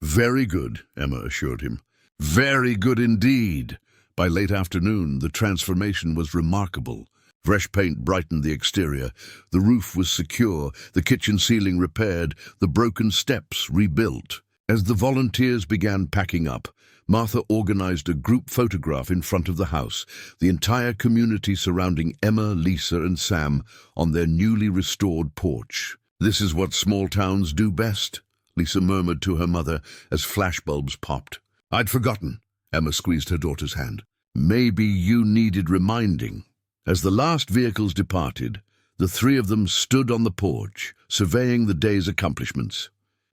Very good, Emma assured him. Very good indeed. By late afternoon, the transformation was remarkable. Fresh paint brightened the exterior. The roof was secure, the kitchen ceiling repaired, the broken steps rebuilt. As the volunteers began packing up, Martha organized a group photograph in front of the house, the entire community surrounding Emma, Lisa, and Sam on their newly restored porch. This is what small towns do best, Lisa murmured to her mother as flashbulbs popped. I'd forgotten. Emma squeezed her daughter's hand. Maybe you needed reminding. As the last vehicles departed, the three of them stood on the porch, surveying the day's accomplishments.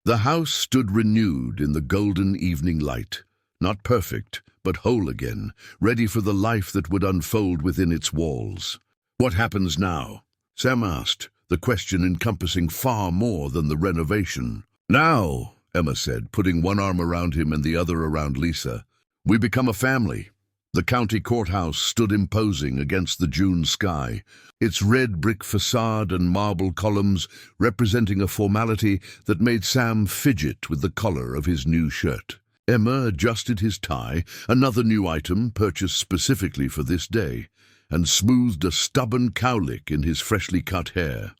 The house stood renewed in the golden evening light, not perfect, but whole again, ready for the life that would unfold within its walls. What happens now? Sam asked, the question encompassing far more than the renovation. Now, Emma said, putting one arm around him and the other around Lisa, we become a family. The county courthouse stood imposing against the June sky, its red brick facade and marble columns representing a formality that made Sam fidget with the collar of his new shirt. Emma adjusted his tie, another new item purchased specifically for this day, and smoothed a stubborn cowlick in his freshly cut hair.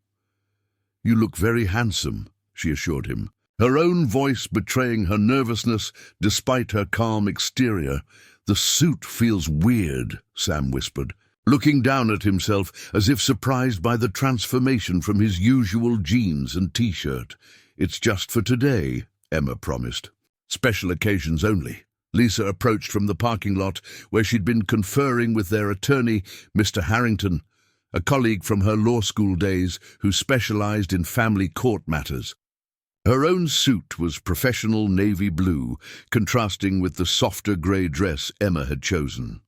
You look very handsome, she assured him, her own voice betraying her nervousness despite her calm exterior. The suit feels weird, Sam whispered, looking down at himself as if surprised by the transformation from his usual jeans and t-shirt. It's just for today, Emma promised. Special occasions only. Lisa approached from the parking lot where she'd been conferring with their attorney, Mr. Harrington, a colleague from her law school days who specialized in family court matters. Her own suit was professional navy blue, contrasting with the softer grey dress Emma had chosen.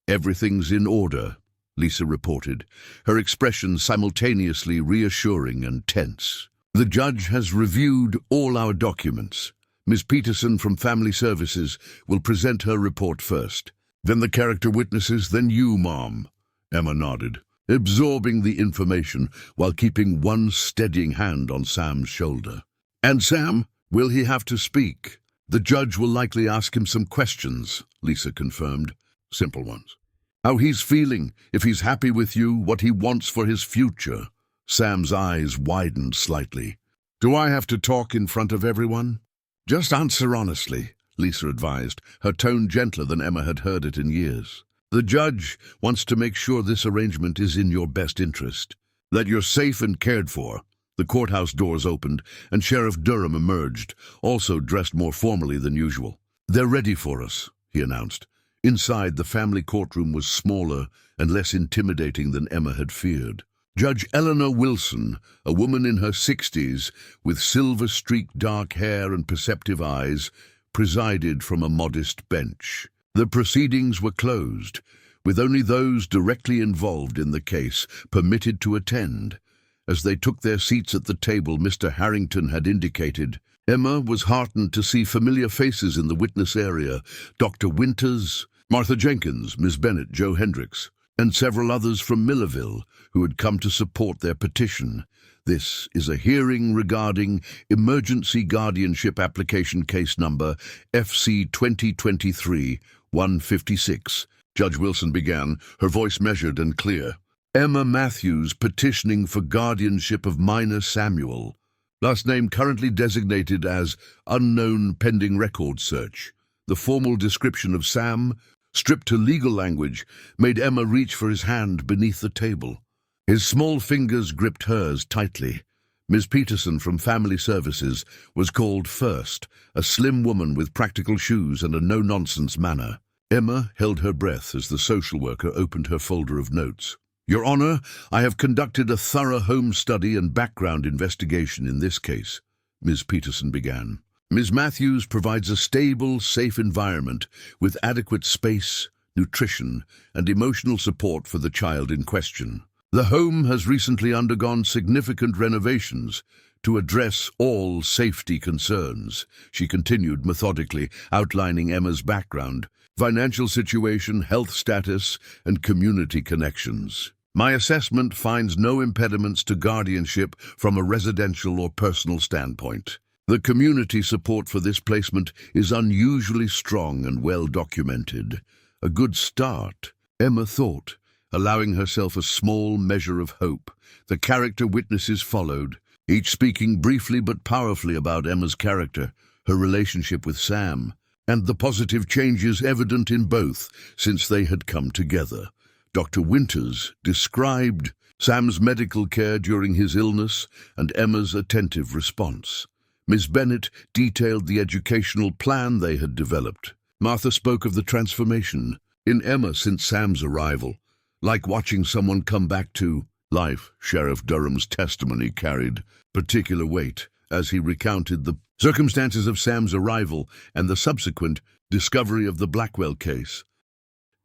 Everything's in order, Lisa reported, her expression simultaneously reassuring and tense. The judge has reviewed all our documents. Ms. Peterson from Family Services will present her report first. Then the character witnesses, then you, Mom. Emma nodded, absorbing the information while keeping one steadying hand on Sam's shoulder. And Sam, will he have to speak? The judge will likely ask him some questions, Lisa confirmed. Simple ones. How he's feeling, if he's happy with you, what he wants for his future. Sam's eyes widened slightly. Do I have to talk in front of everyone? Just answer honestly, Lisa advised, her tone gentler than Emma had heard it in years. The judge wants to make sure this arrangement is in your best interest, that you're safe and cared for. The courthouse doors opened, and Sheriff Durham emerged, also dressed more formally than usual. "They're ready for us," he announced. Inside, the family courtroom was smaller and less intimidating than Emma had feared. Judge Eleanor Wilson, a woman in her 60s, with silver-streaked dark hair and perceptive eyes, presided from a modest bench. The proceedings were closed, with only those directly involved in the case permitted to attend. As they took their seats at the table Mr. Harrington had indicated, Emma was heartened to see familiar faces in the witness area: Dr. Winters, Martha Jenkins, Miss Bennett, Joe Hendricks, and several others from Millerville who had come to support their petition. This is a hearing regarding emergency guardianship application case number FC 2023-156. Judge Wilson began, her voice measured and clear. Emma Matthews petitioning for guardianship of minor Samuel, last name currently designated as unknown pending record search. The formal description of Sam, stripped to legal language, made Emma reach for his hand beneath the table. His small fingers gripped hers tightly. Ms. Peterson from Family Services was called first, a slim woman with practical shoes and a no-nonsense manner. Emma held her breath as the social worker opened her folder of notes. "Your Honor, I have conducted a thorough home study and background investigation in this case," Ms. Peterson began. Ms. Matthews provides a stable, safe environment with adequate space, nutrition, and emotional support for the child in question. The home has recently undergone significant renovations to address all safety concerns, she continued methodically, outlining Emma's background, financial situation, health status, and community connections. "My assessment finds no impediments to guardianship from a residential or personal standpoint. The community support for this placement is unusually strong and well documented." A good start, Emma thought, allowing herself a small measure of hope. The character witnesses followed, each speaking briefly but powerfully about Emma's character, her relationship with Sam, and the positive changes evident in both since they had come together. Dr. Winters described Sam's medical care during his illness and Emma's attentive response. Miss Bennett detailed the educational plan they had developed. Martha spoke of the transformation in Emma since Sam's arrival, like watching someone come back to life. Sheriff Durham's testimony carried particular weight as he recounted the circumstances of Sam's arrival and the subsequent discovery of the Blackwell case.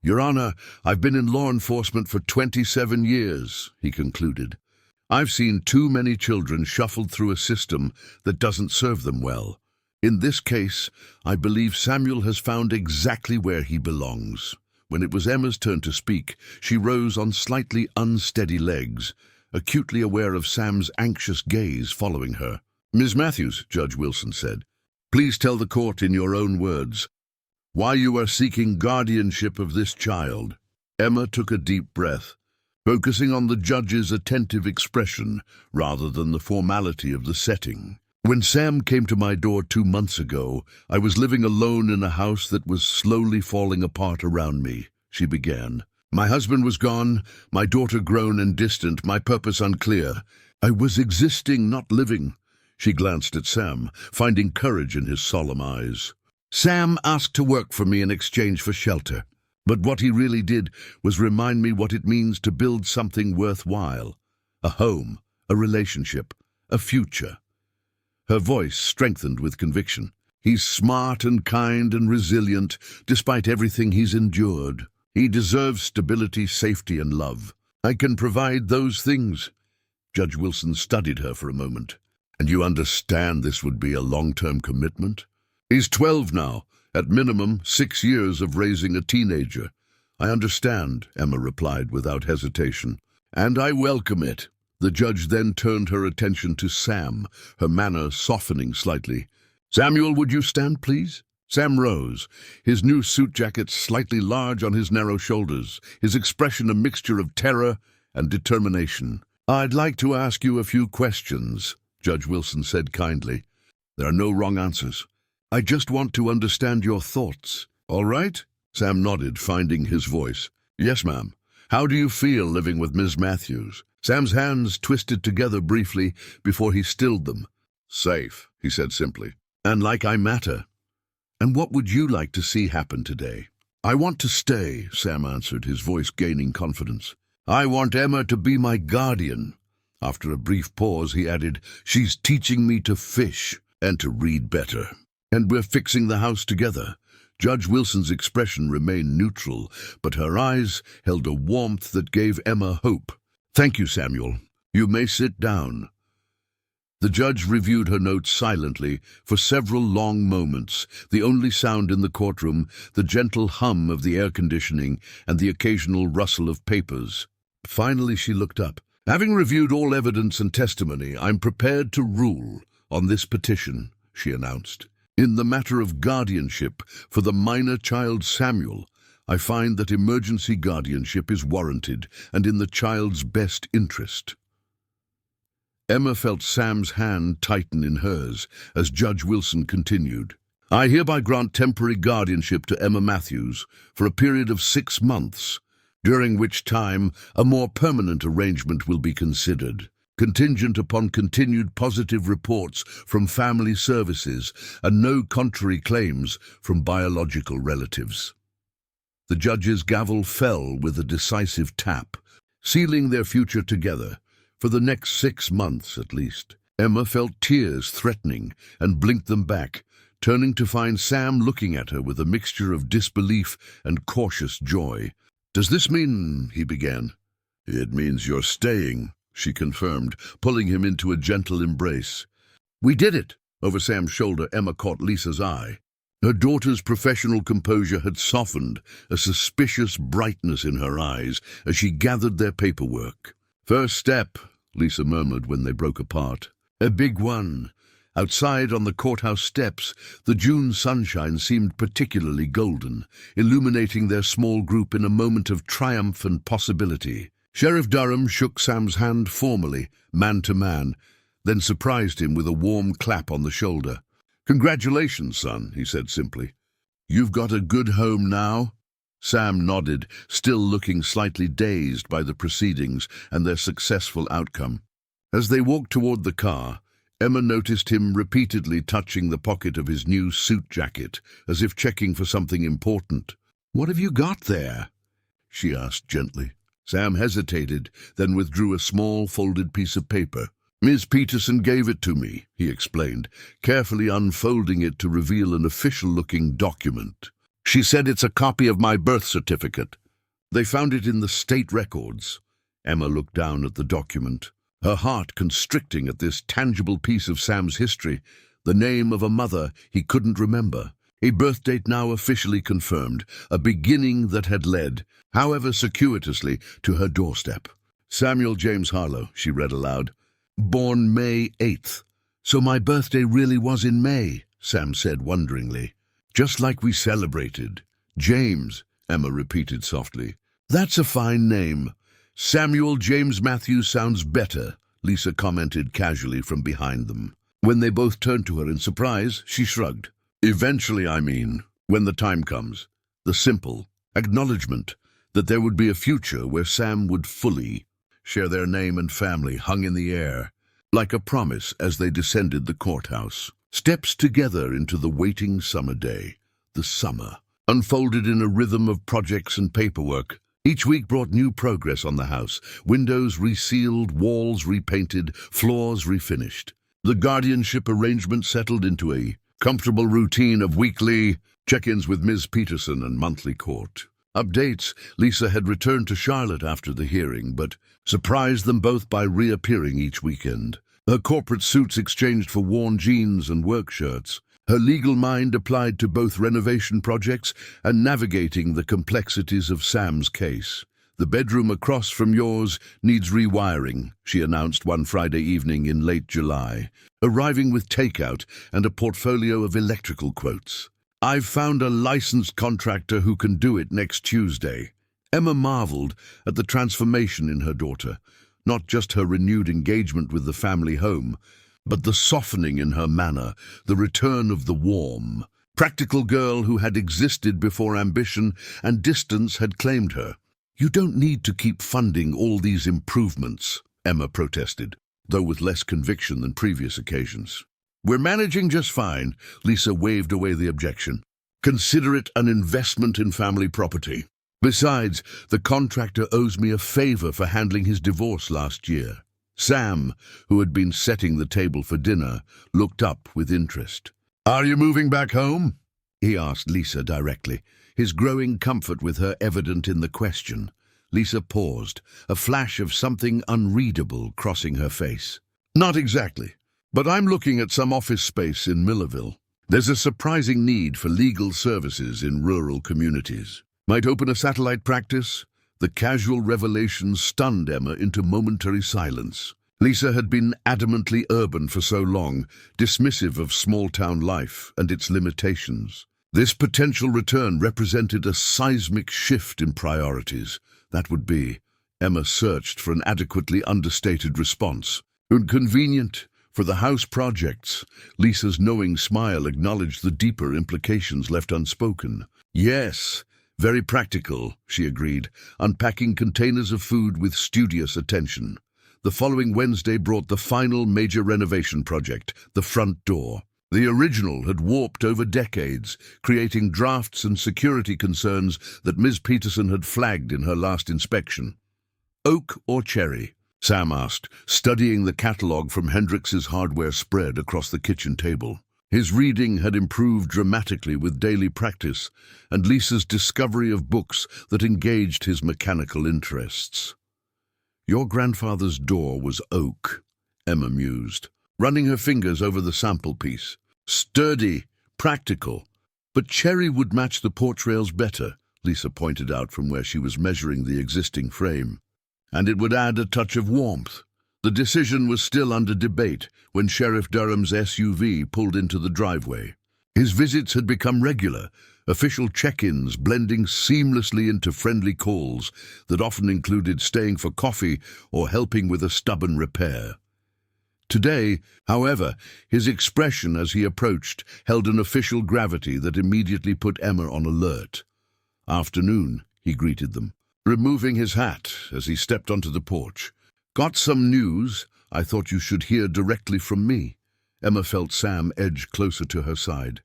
"Your Honor, I've been in law enforcement for 27 years, he concluded. "I've seen too many children shuffled through a system that doesn't serve them well. In this case, I believe Samuel has found exactly where he belongs." When it was Emma's turn to speak, she rose on slightly unsteady legs, acutely aware of Sam's anxious gaze following her. "Ms. Matthews," Judge Wilson said, "please tell the court in your own words why you are seeking guardianship of this child." Emma took a deep breath, focusing on the judge's attentive expression rather than the formality of the setting. "When Sam came to my door 2 months ago, I was living alone in a house that was slowly falling apart around me," she began. "My husband was gone, my daughter grown and distant, my purpose unclear. I was existing, not living." She glanced at Sam, finding courage in his solemn eyes. "Sam asked to work for me in exchange for shelter, but what he really did was remind me what it means to build something worthwhile. A home, a relationship, a future." Her voice strengthened with conviction. "He's smart and kind and resilient, despite everything he's endured. He deserves stability, safety, and love. I can provide those things." Judge Wilson studied her for a moment. "And you understand this would be a long-term commitment?" "He's 12 now, at minimum 6 years of raising a teenager." "I understand," Emma replied without hesitation. "And I welcome it." The judge then turned her attention to Sam, her manner softening slightly. "Samuel, would you stand, please?" Sam rose, his new suit jacket slightly large on his narrow shoulders, his expression a mixture of terror and determination. "I'd like to ask you a few questions," Judge Wilson said kindly. "There are no wrong answers. I just want to understand your thoughts." "All right?" Sam nodded, finding his voice. "Yes, ma'am. How do you feel living with Ms. Matthews?" Sam's hands twisted together briefly before he stilled them. "Safe," he said simply. "And like I matter. And what would you like to see happen today?" "I want to stay," Sam answered, his voice gaining confidence. "I want Emma to be my guardian." After a brief pause, he added, "She's teaching me to fish and to read better. And we're fixing the house together." Judge Wilson's expression remained neutral, but her eyes held a warmth that gave Emma hope. "Thank you, Samuel. You may sit down." The judge reviewed her notes silently for several long moments, the only sound in the courtroom the gentle hum of the air conditioning and the occasional rustle of papers. Finally she looked up. "Having reviewed all evidence and testimony, I'm prepared to rule on this petition," she announced. "In the matter of guardianship for the minor child Samuel, I find that emergency guardianship is warranted and in the child's best interest." Emma felt Sam's hand tighten in hers as Judge Wilson continued. "I hereby grant temporary guardianship to Emma Matthews for a period of 6 months, during which time a more permanent arrangement will be considered, contingent upon continued positive reports from family services and no contrary claims from biological relatives." The judge's gavel fell with a decisive tap, sealing their future together. For the next 6 months, at least. Emma felt tears threatening and blinked them back, turning to find Sam looking at her with a mixture of disbelief and cautious joy. "Does this mean—" he began. "It means you're staying," she confirmed, pulling him into a gentle embrace. "We did it!" Over Sam's shoulder, Emma caught Lisa's eye. Her daughter's professional composure had softened, a suspicious brightness in her eyes as she gathered their paperwork. "First step," Lisa murmured when they broke apart. "A big one." Outside on the courthouse steps, the June sunshine seemed particularly golden, illuminating their small group in a moment of triumph and possibility. Sheriff Durham shook Sam's hand formally, man to man, then surprised him with a warm clap on the shoulder. "Congratulations, son," he said simply. "You've got a good home now?" Sam nodded, still looking slightly dazed by the proceedings and their successful outcome. As they walked toward the car, Emma noticed him repeatedly touching the pocket of his new suit jacket, as if checking for something important. "What have you got there?" she asked gently. Sam hesitated, then withdrew a small folded piece of paper. "Ms. Peterson gave it to me," he explained, carefully unfolding it to reveal an official-looking document. "She said it's a copy of my birth certificate." "They found it in the state records." Emma looked down at the document, her heart constricting at this tangible piece of Sam's history, the name of a mother he couldn't remember, a birth date now officially confirmed, a beginning that had led, however circuitously, to her doorstep. "Samuel James Harlow," she read aloud. "Born May 8th. So my birthday really was in May," Sam said wonderingly. "Just like we celebrated." "James," Emma repeated softly. "That's a fine name." "Samuel James Matthews sounds better," Lisa commented casually from behind them. When they both turned to her in surprise, she shrugged. "Eventually, I mean, when the time comes. The simple acknowledgement that there would be a future where Sam would fully share their name and family hung in the air, like a promise as they descended the courthouse. Steps together into the waiting summer day. The summer unfolded in a rhythm of projects and paperwork. Each week brought new progress on the house, windows resealed, walls repainted, floors refinished. The guardianship arrangement settled into a comfortable routine of weekly check-ins with Ms. Peterson and monthly court updates. Lisa had returned to Charlotte after the hearing, but surprised them both by reappearing each weekend. Her corporate suits exchanged for worn jeans and work shirts. Her legal mind applied to both renovation projects and navigating the complexities of Sam's case. "The bedroom across from yours needs rewiring," she announced one Friday evening in late July, arriving with takeout and a portfolio of electrical quotes. "I've found a licensed contractor who can do it next Tuesday." Emma marveled at the transformation in her daughter, not just her renewed engagement with the family home, but the softening in her manner, the return of the warm, practical girl who had existed before ambition and distance had claimed her. "You don't need to keep funding all these improvements," Emma protested, though with less conviction than previous occasions. "We're managing just fine," Lisa waved away the objection. "Consider it an investment in family property. Besides, the contractor owes me a favor for handling his divorce last year." Sam, who had been setting the table for dinner, looked up with interest. "Are you moving back home?" he asked Lisa directly, his growing comfort with her evident in the question. Lisa paused, a flash of something unreadable crossing her face. "Not exactly, but I'm looking at some office space in Millerville. There's a surprising need for legal services in rural communities. Might open a satellite practice." The casual revelation stunned Emma into momentary silence. Lisa had been adamantly urban for so long, dismissive of small-town life and its limitations. This potential return represented a seismic shift in priorities. That would be. Emma searched for an adequately understated response. "Inconvenient for the house projects." Lisa's knowing smile acknowledged the deeper implications left unspoken. "Yes, very practical," she agreed, unpacking containers of food with studious attention. The following Wednesday brought the final major renovation project, the front door. The original had warped over decades, creating drafts and security concerns that Ms. Peterson had flagged in her last inspection. "Oak or cherry?" Sam asked, studying the catalogue from Hendrix's hardware spread across the kitchen table. His reading had improved dramatically with daily practice and Lisa's discovery of books that engaged his mechanical interests. "Your grandfather's door was oak," Emma mused, running her fingers over the sample piece. "Sturdy, practical. But cherry would match the porch rails better," Lisa pointed out from where she was measuring the existing frame. "And it would add a touch of warmth." The decision was still under debate when Sheriff Durham's SUV pulled into the driveway. His visits had become regular, official check-ins blending seamlessly into friendly calls that often included staying for coffee or helping with a stubborn repair. Today, however, his expression as he approached held an official gravity that immediately put Emma on alert. "Afternoon," he greeted them, removing his hat as he stepped onto the porch. "Got some news I thought you should hear directly from me." Emma felt Sam edge closer to her side,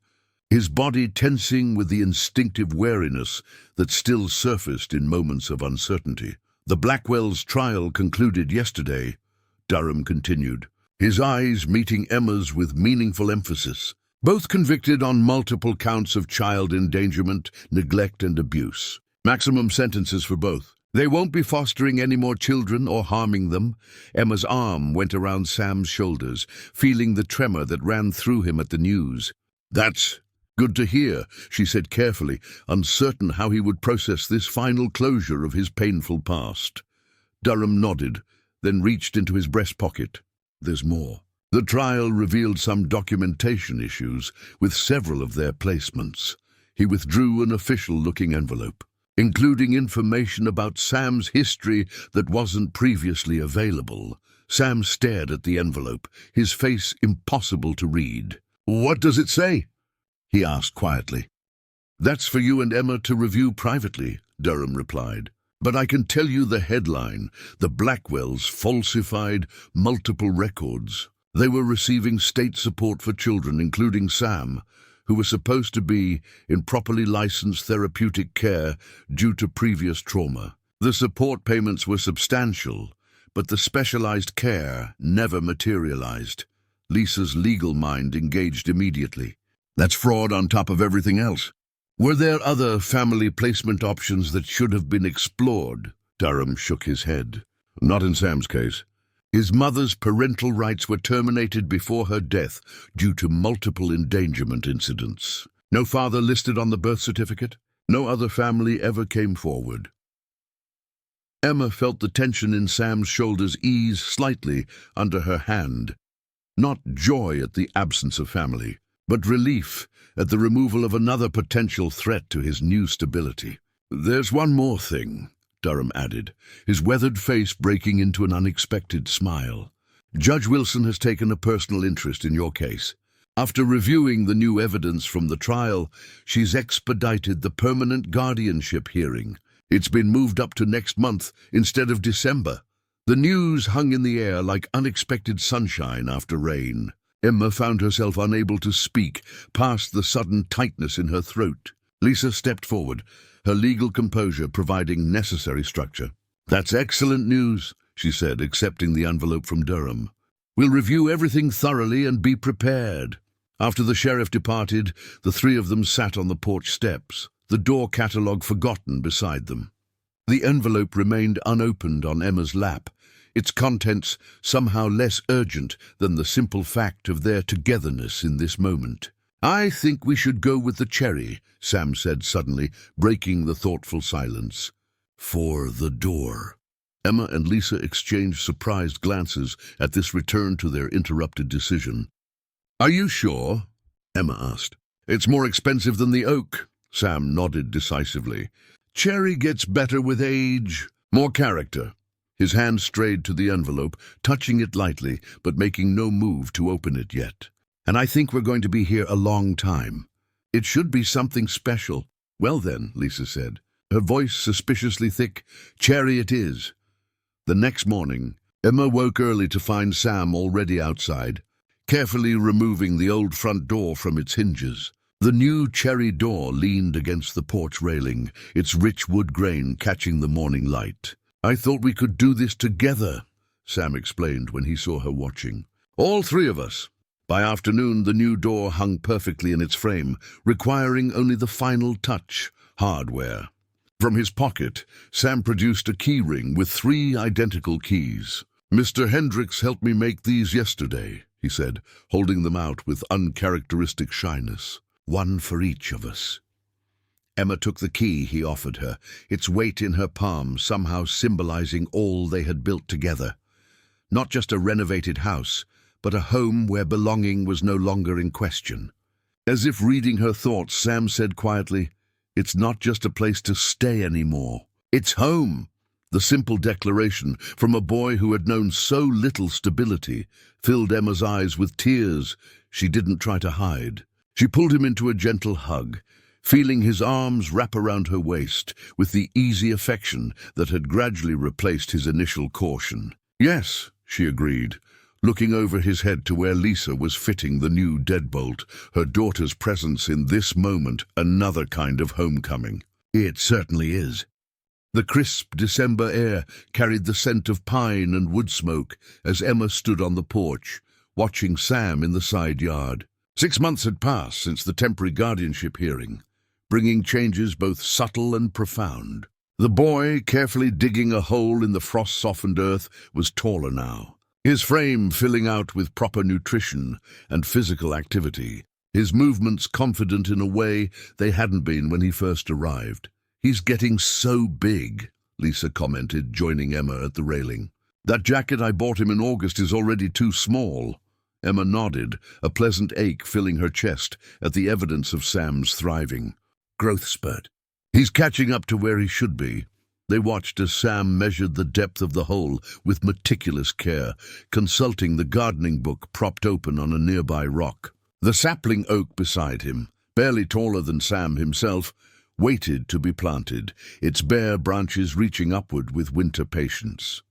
his body tensing with the instinctive wariness that still surfaced in moments of uncertainty. "The Blackwell's trial concluded yesterday," Durham continued, his eyes meeting Emma's with meaningful emphasis. "Both convicted on multiple counts of child endangerment, neglect and abuse. Maximum sentences for both. They won't be fostering any more children or harming them." Emma's arm went around Sam's shoulders, feeling the tremor that ran through him at the news. "That's good to hear," she said carefully, uncertain how he would process this final closure of his painful past. Durham nodded, then reached into his breast pocket. "There's more." The trial revealed some documentation issues with several of their placements. He withdrew an official-looking envelope, including information about Sam's history that wasn't previously available. Sam stared at the envelope, his face impossible to read. "What does it say?" he asked quietly. "That's for you and Emma to review privately," Durham replied. "But I can tell you the headline: the Blackwells falsified multiple records. They were receiving state support for children, including Sam, who was supposed to be in properly licensed therapeutic care due to previous trauma. The support payments were substantial, but the specialized care never materialized." Lisa's legal mind engaged immediately. "That's fraud on top of everything else. Were there other family placement options that should have been explored?" Durham shook his head. "Not in Sam's case. His mother's parental rights were terminated before her death due to multiple endangerment incidents. No father listed on the birth certificate. No other family ever came forward." Emma felt the tension in Sam's shoulders ease slightly under her hand. Not joy at the absence of family, but relief at the removal of another potential threat to his new stability. "There's one more thing," Durham added, his weathered face breaking into an unexpected smile. Judge Wilson has taken a personal interest in your case. After reviewing the new evidence from the trial, she's expedited the permanent guardianship hearing. It's been moved up to next month instead of December. The news hung in the air like unexpected sunshine after rain. Emma found herself unable to speak, past the sudden tightness in her throat. Lisa stepped forward, her legal composure providing necessary structure. "That's excellent news," she said, accepting the envelope from Durham. "We'll review everything thoroughly and be prepared." After the sheriff departed, the three of them sat on the porch steps, the door catalogue forgotten beside them. The envelope remained unopened on Emma's lap, its contents somehow less urgent than the simple fact of their togetherness in this moment. "I think we should go with the cherry," Sam said suddenly, breaking the thoughtful silence. "For the door." Emma and Lisa exchanged surprised glances at this return to their interrupted decision. "Are you sure?" Emma asked. "It's more expensive than the oak." Sam nodded decisively. "Cherry gets better with age, more character." His hand strayed to the envelope, touching it lightly, but making no move to open it yet. "And I think we're going to be here a long time. It should be something special." "Well then," Lisa said, her voice suspiciously thick, "cherry it is." The next morning, Emma woke early to find Sam already outside, carefully removing the old front door from its hinges. The new cherry door leaned against the porch railing, its rich wood grain catching the morning light. "I thought we could do this together," Sam explained when he saw her watching. "All three of us." By afternoon, the new door hung perfectly in its frame, requiring only the final touch, hardware. From his pocket, Sam produced a key ring with 3 identical keys. "Mr. Hendricks helped me make these yesterday," he said, holding them out with uncharacteristic shyness. "One for each of us." Emma took the key he offered her, its weight in her palm somehow symbolizing all they had built together. Not just a renovated house, but a home where belonging was no longer in question. As if reading her thoughts, Sam said quietly, "It's not just a place to stay anymore. It's home." The simple declaration from a boy who had known so little stability filled Emma's eyes with tears she didn't try to hide. She pulled him into a gentle hug, feeling his arms wrap around her waist with the easy affection that had gradually replaced his initial caution. "Yes," she agreed, looking over his head to where Lisa was fitting the new deadbolt, her daughter's presence in this moment another kind of homecoming. "It certainly is." The crisp December air carried the scent of pine and wood smoke as Emma stood on the porch, watching Sam in the side yard. 6 months had passed since the temporary guardianship hearing, bringing changes both subtle and profound. The boy, carefully digging a hole in the frost-softened earth, was taller now, his frame filling out with proper nutrition and physical activity, his movements confident in a way they hadn't been when he first arrived. "He's getting so big," Lisa commented, joining Emma at the railing. "That jacket I bought him in August is already too small." Emma nodded, a pleasant ache filling her chest at the evidence of Sam's thriving. "Growth spurt. He's catching up to where he should be." They watched as Sam measured the depth of the hole with meticulous care, consulting the gardening book propped open on a nearby rock. The sapling oak beside him, barely taller than Sam himself, waited to be planted, its bare branches reaching upward with winter patience.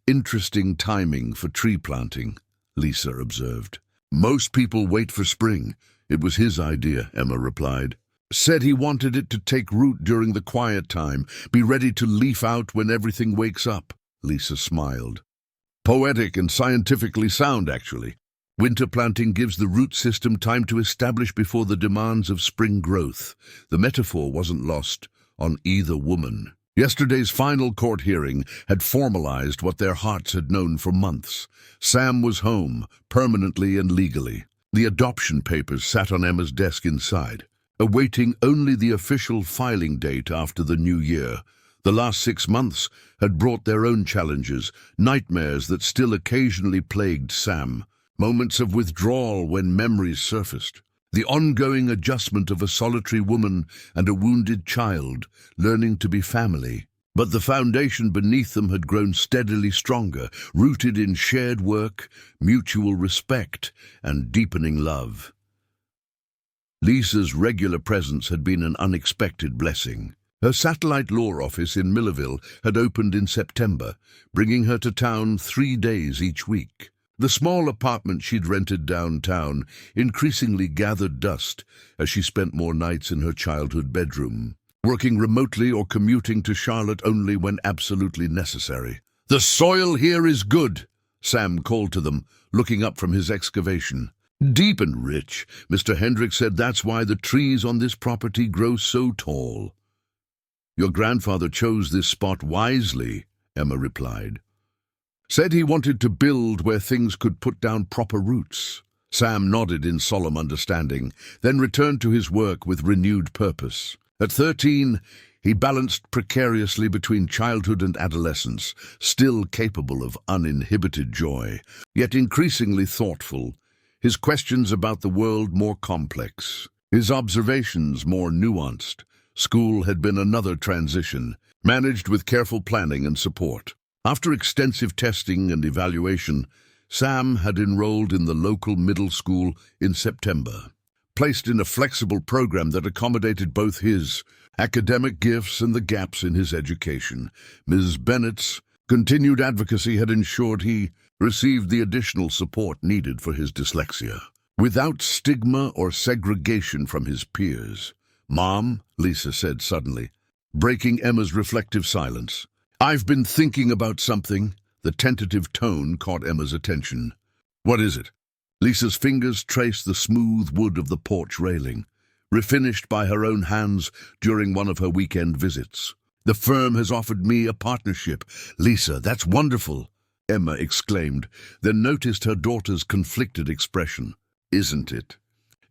"Interesting timing for tree planting," Lisa observed. "Most people wait for spring." "It was his idea," Emma replied. "Said he wanted it to take root during the quiet time, be ready to leaf out when everything wakes up." Lisa smiled. "Poetic and scientifically sound, actually. Winter planting gives the root system time to establish before the demands of spring growth." The metaphor wasn't lost on either woman. Yesterday's final court hearing had formalized what their hearts had known for months. Sam was home, permanently and legally. The adoption papers sat on Emma's desk inside, awaiting only the official filing date after the new year. The last 6 months had brought their own challenges, nightmares that still occasionally plagued Sam. Moments of withdrawal when memories surfaced. The ongoing adjustment of a solitary woman and a wounded child, learning to be family. But the foundation beneath them had grown steadily stronger, rooted in shared work, mutual respect, and deepening love. Lisa's regular presence had been an unexpected blessing. Her satellite law office in Millerville had opened in September, bringing her to town 3 days each week. The small apartment she'd rented downtown increasingly gathered dust as she spent more nights in her childhood bedroom, working remotely or commuting to Charlotte only when absolutely necessary. "The soil here is good," Sam called to them, looking up from his excavation. "Deep and rich," Mr. Hendrick said. "That's why the trees on this property grow so tall." "Your grandfather chose this spot wisely," Emma replied. "Said he wanted to build where things could put down proper roots." Sam nodded in solemn understanding, then returned to his work with renewed purpose. At 13, he balanced precariously between childhood and adolescence, still capable of uninhibited joy, yet increasingly thoughtful, his questions about the world more complex, his observations more nuanced. School had been another transition, managed with careful planning and support. After extensive testing and evaluation, Sam had enrolled in the local middle school in September, placed in a flexible program that accommodated both his academic gifts and the gaps in his education. Ms. Bennett's continued advocacy had ensured he received the additional support needed for his dyslexia, without stigma or segregation from his peers. "Mom," Lisa said suddenly, breaking Emma's reflective silence. "I've been thinking about something." The tentative tone caught Emma's attention. "What is it?" Lisa's fingers traced the smooth wood of the porch railing, refinished by her own hands during one of her weekend visits. "The firm has offered me a partnership." "Lisa, that's wonderful," Emma exclaimed, then noticed her daughter's conflicted expression. "Isn't it?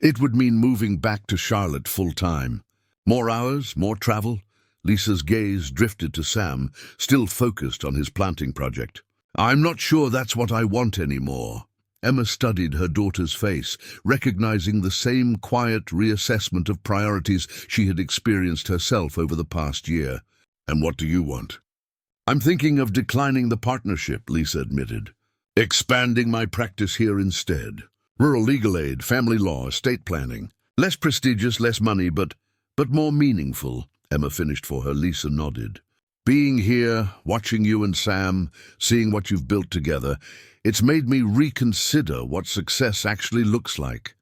It would mean moving back to Charlotte full-time. More hours, more travel." Lisa's gaze drifted to Sam, still focused on his planting project. "I'm not sure that's what I want anymore." Emma studied her daughter's face, recognizing the same quiet reassessment of priorities she had experienced herself over the past year. "And what do you want?" "I'm thinking of declining the partnership," Lisa admitted. "Expanding my practice here instead. Rural legal aid, family law, estate planning. Less prestigious, less money, but more meaningful." Emma finished for her. Lisa nodded. "Being here, watching you and Sam, seeing what you've built together, it's made me reconsider what success actually looks like."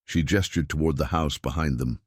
She gestured toward the house behind them,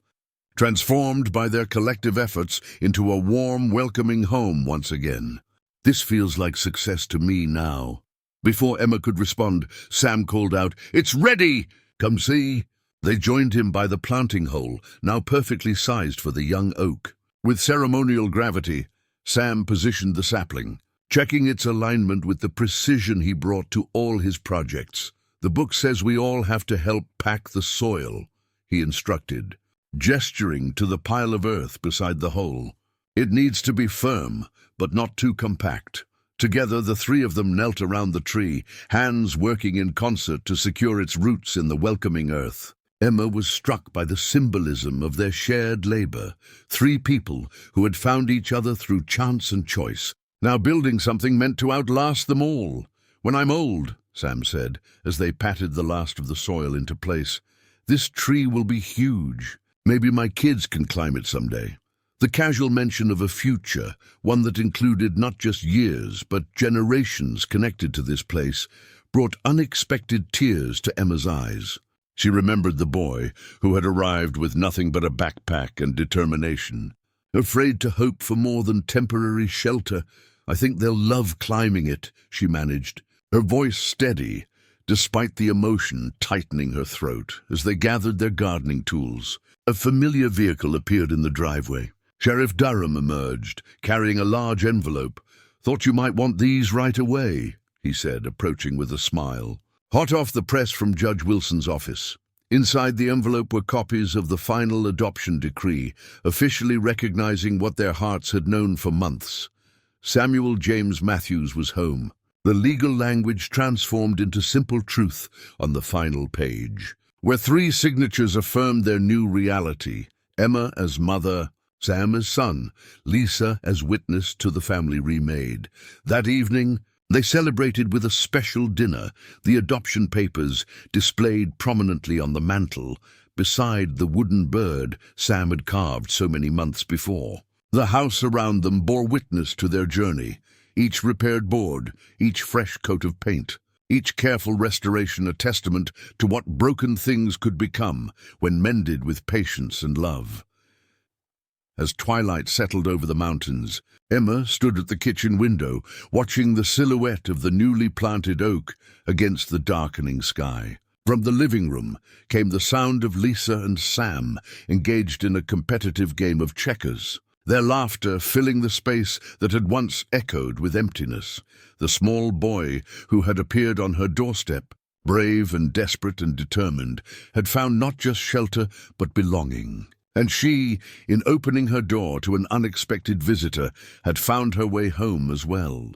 transformed by their collective efforts into a warm, welcoming home once again. "This feels like success to me now." Before Emma could respond, Sam called out, "It's ready! Come see." They joined him by the planting hole, now perfectly sized for the young oak. With ceremonial gravity, Sam positioned the sapling, checking its alignment with the precision he brought to all his projects. "The book says we all have to help pack the soil," he instructed, gesturing to the pile of earth beside the hole. "It needs to be firm, but not too compact." Together, the three of them knelt around the tree, hands working in concert to secure its roots in the welcoming earth. Emma was struck by the symbolism of their shared labor, 3 people who had found each other through chance and choice, now building something meant to outlast them all. "When I'm old," Sam said, as they patted the last of the soil into place, "this tree will be huge. Maybe my kids can climb it someday." The casual mention of a future, one that included not just years, but generations connected to this place, brought unexpected tears to Emma's eyes. She remembered the boy who had arrived with nothing but a backpack and determination. "Afraid to hope for more than temporary shelter. I think they'll love climbing it," she managed, her voice steady, despite the emotion tightening her throat. As they gathered their gardening tools, a familiar vehicle appeared in the driveway. Sheriff Durham emerged, carrying a large envelope. "Thought you might want these right away," he said, approaching with a smile. "Hot off the press from Judge Wilson's office." Inside the envelope were copies of the final adoption decree, officially recognizing what their hearts had known for months. Samuel James Matthews was home, the legal language transformed into simple truth on the final page, where 3 signatures affirmed their new reality: Emma as mother, Sam as son, Lisa as witness to the family remade. That evening, they celebrated with a special dinner, the adoption papers displayed prominently on the mantel, beside the wooden bird Sam had carved so many months before. The house around them bore witness to their journey, each repaired board, each fresh coat of paint, each careful restoration a testament to what broken things could become when mended with patience and love. As twilight settled over the mountains, Emma stood at the kitchen window, watching the silhouette of the newly planted oak against the darkening sky. From the living room came the sound of Lisa and Sam engaged in a competitive game of checkers, their laughter filling the space that had once echoed with emptiness. The small boy who had appeared on her doorstep, brave and desperate and determined, had found not just shelter but belonging. And she, in opening her door to an unexpected visitor, had found her way home as well.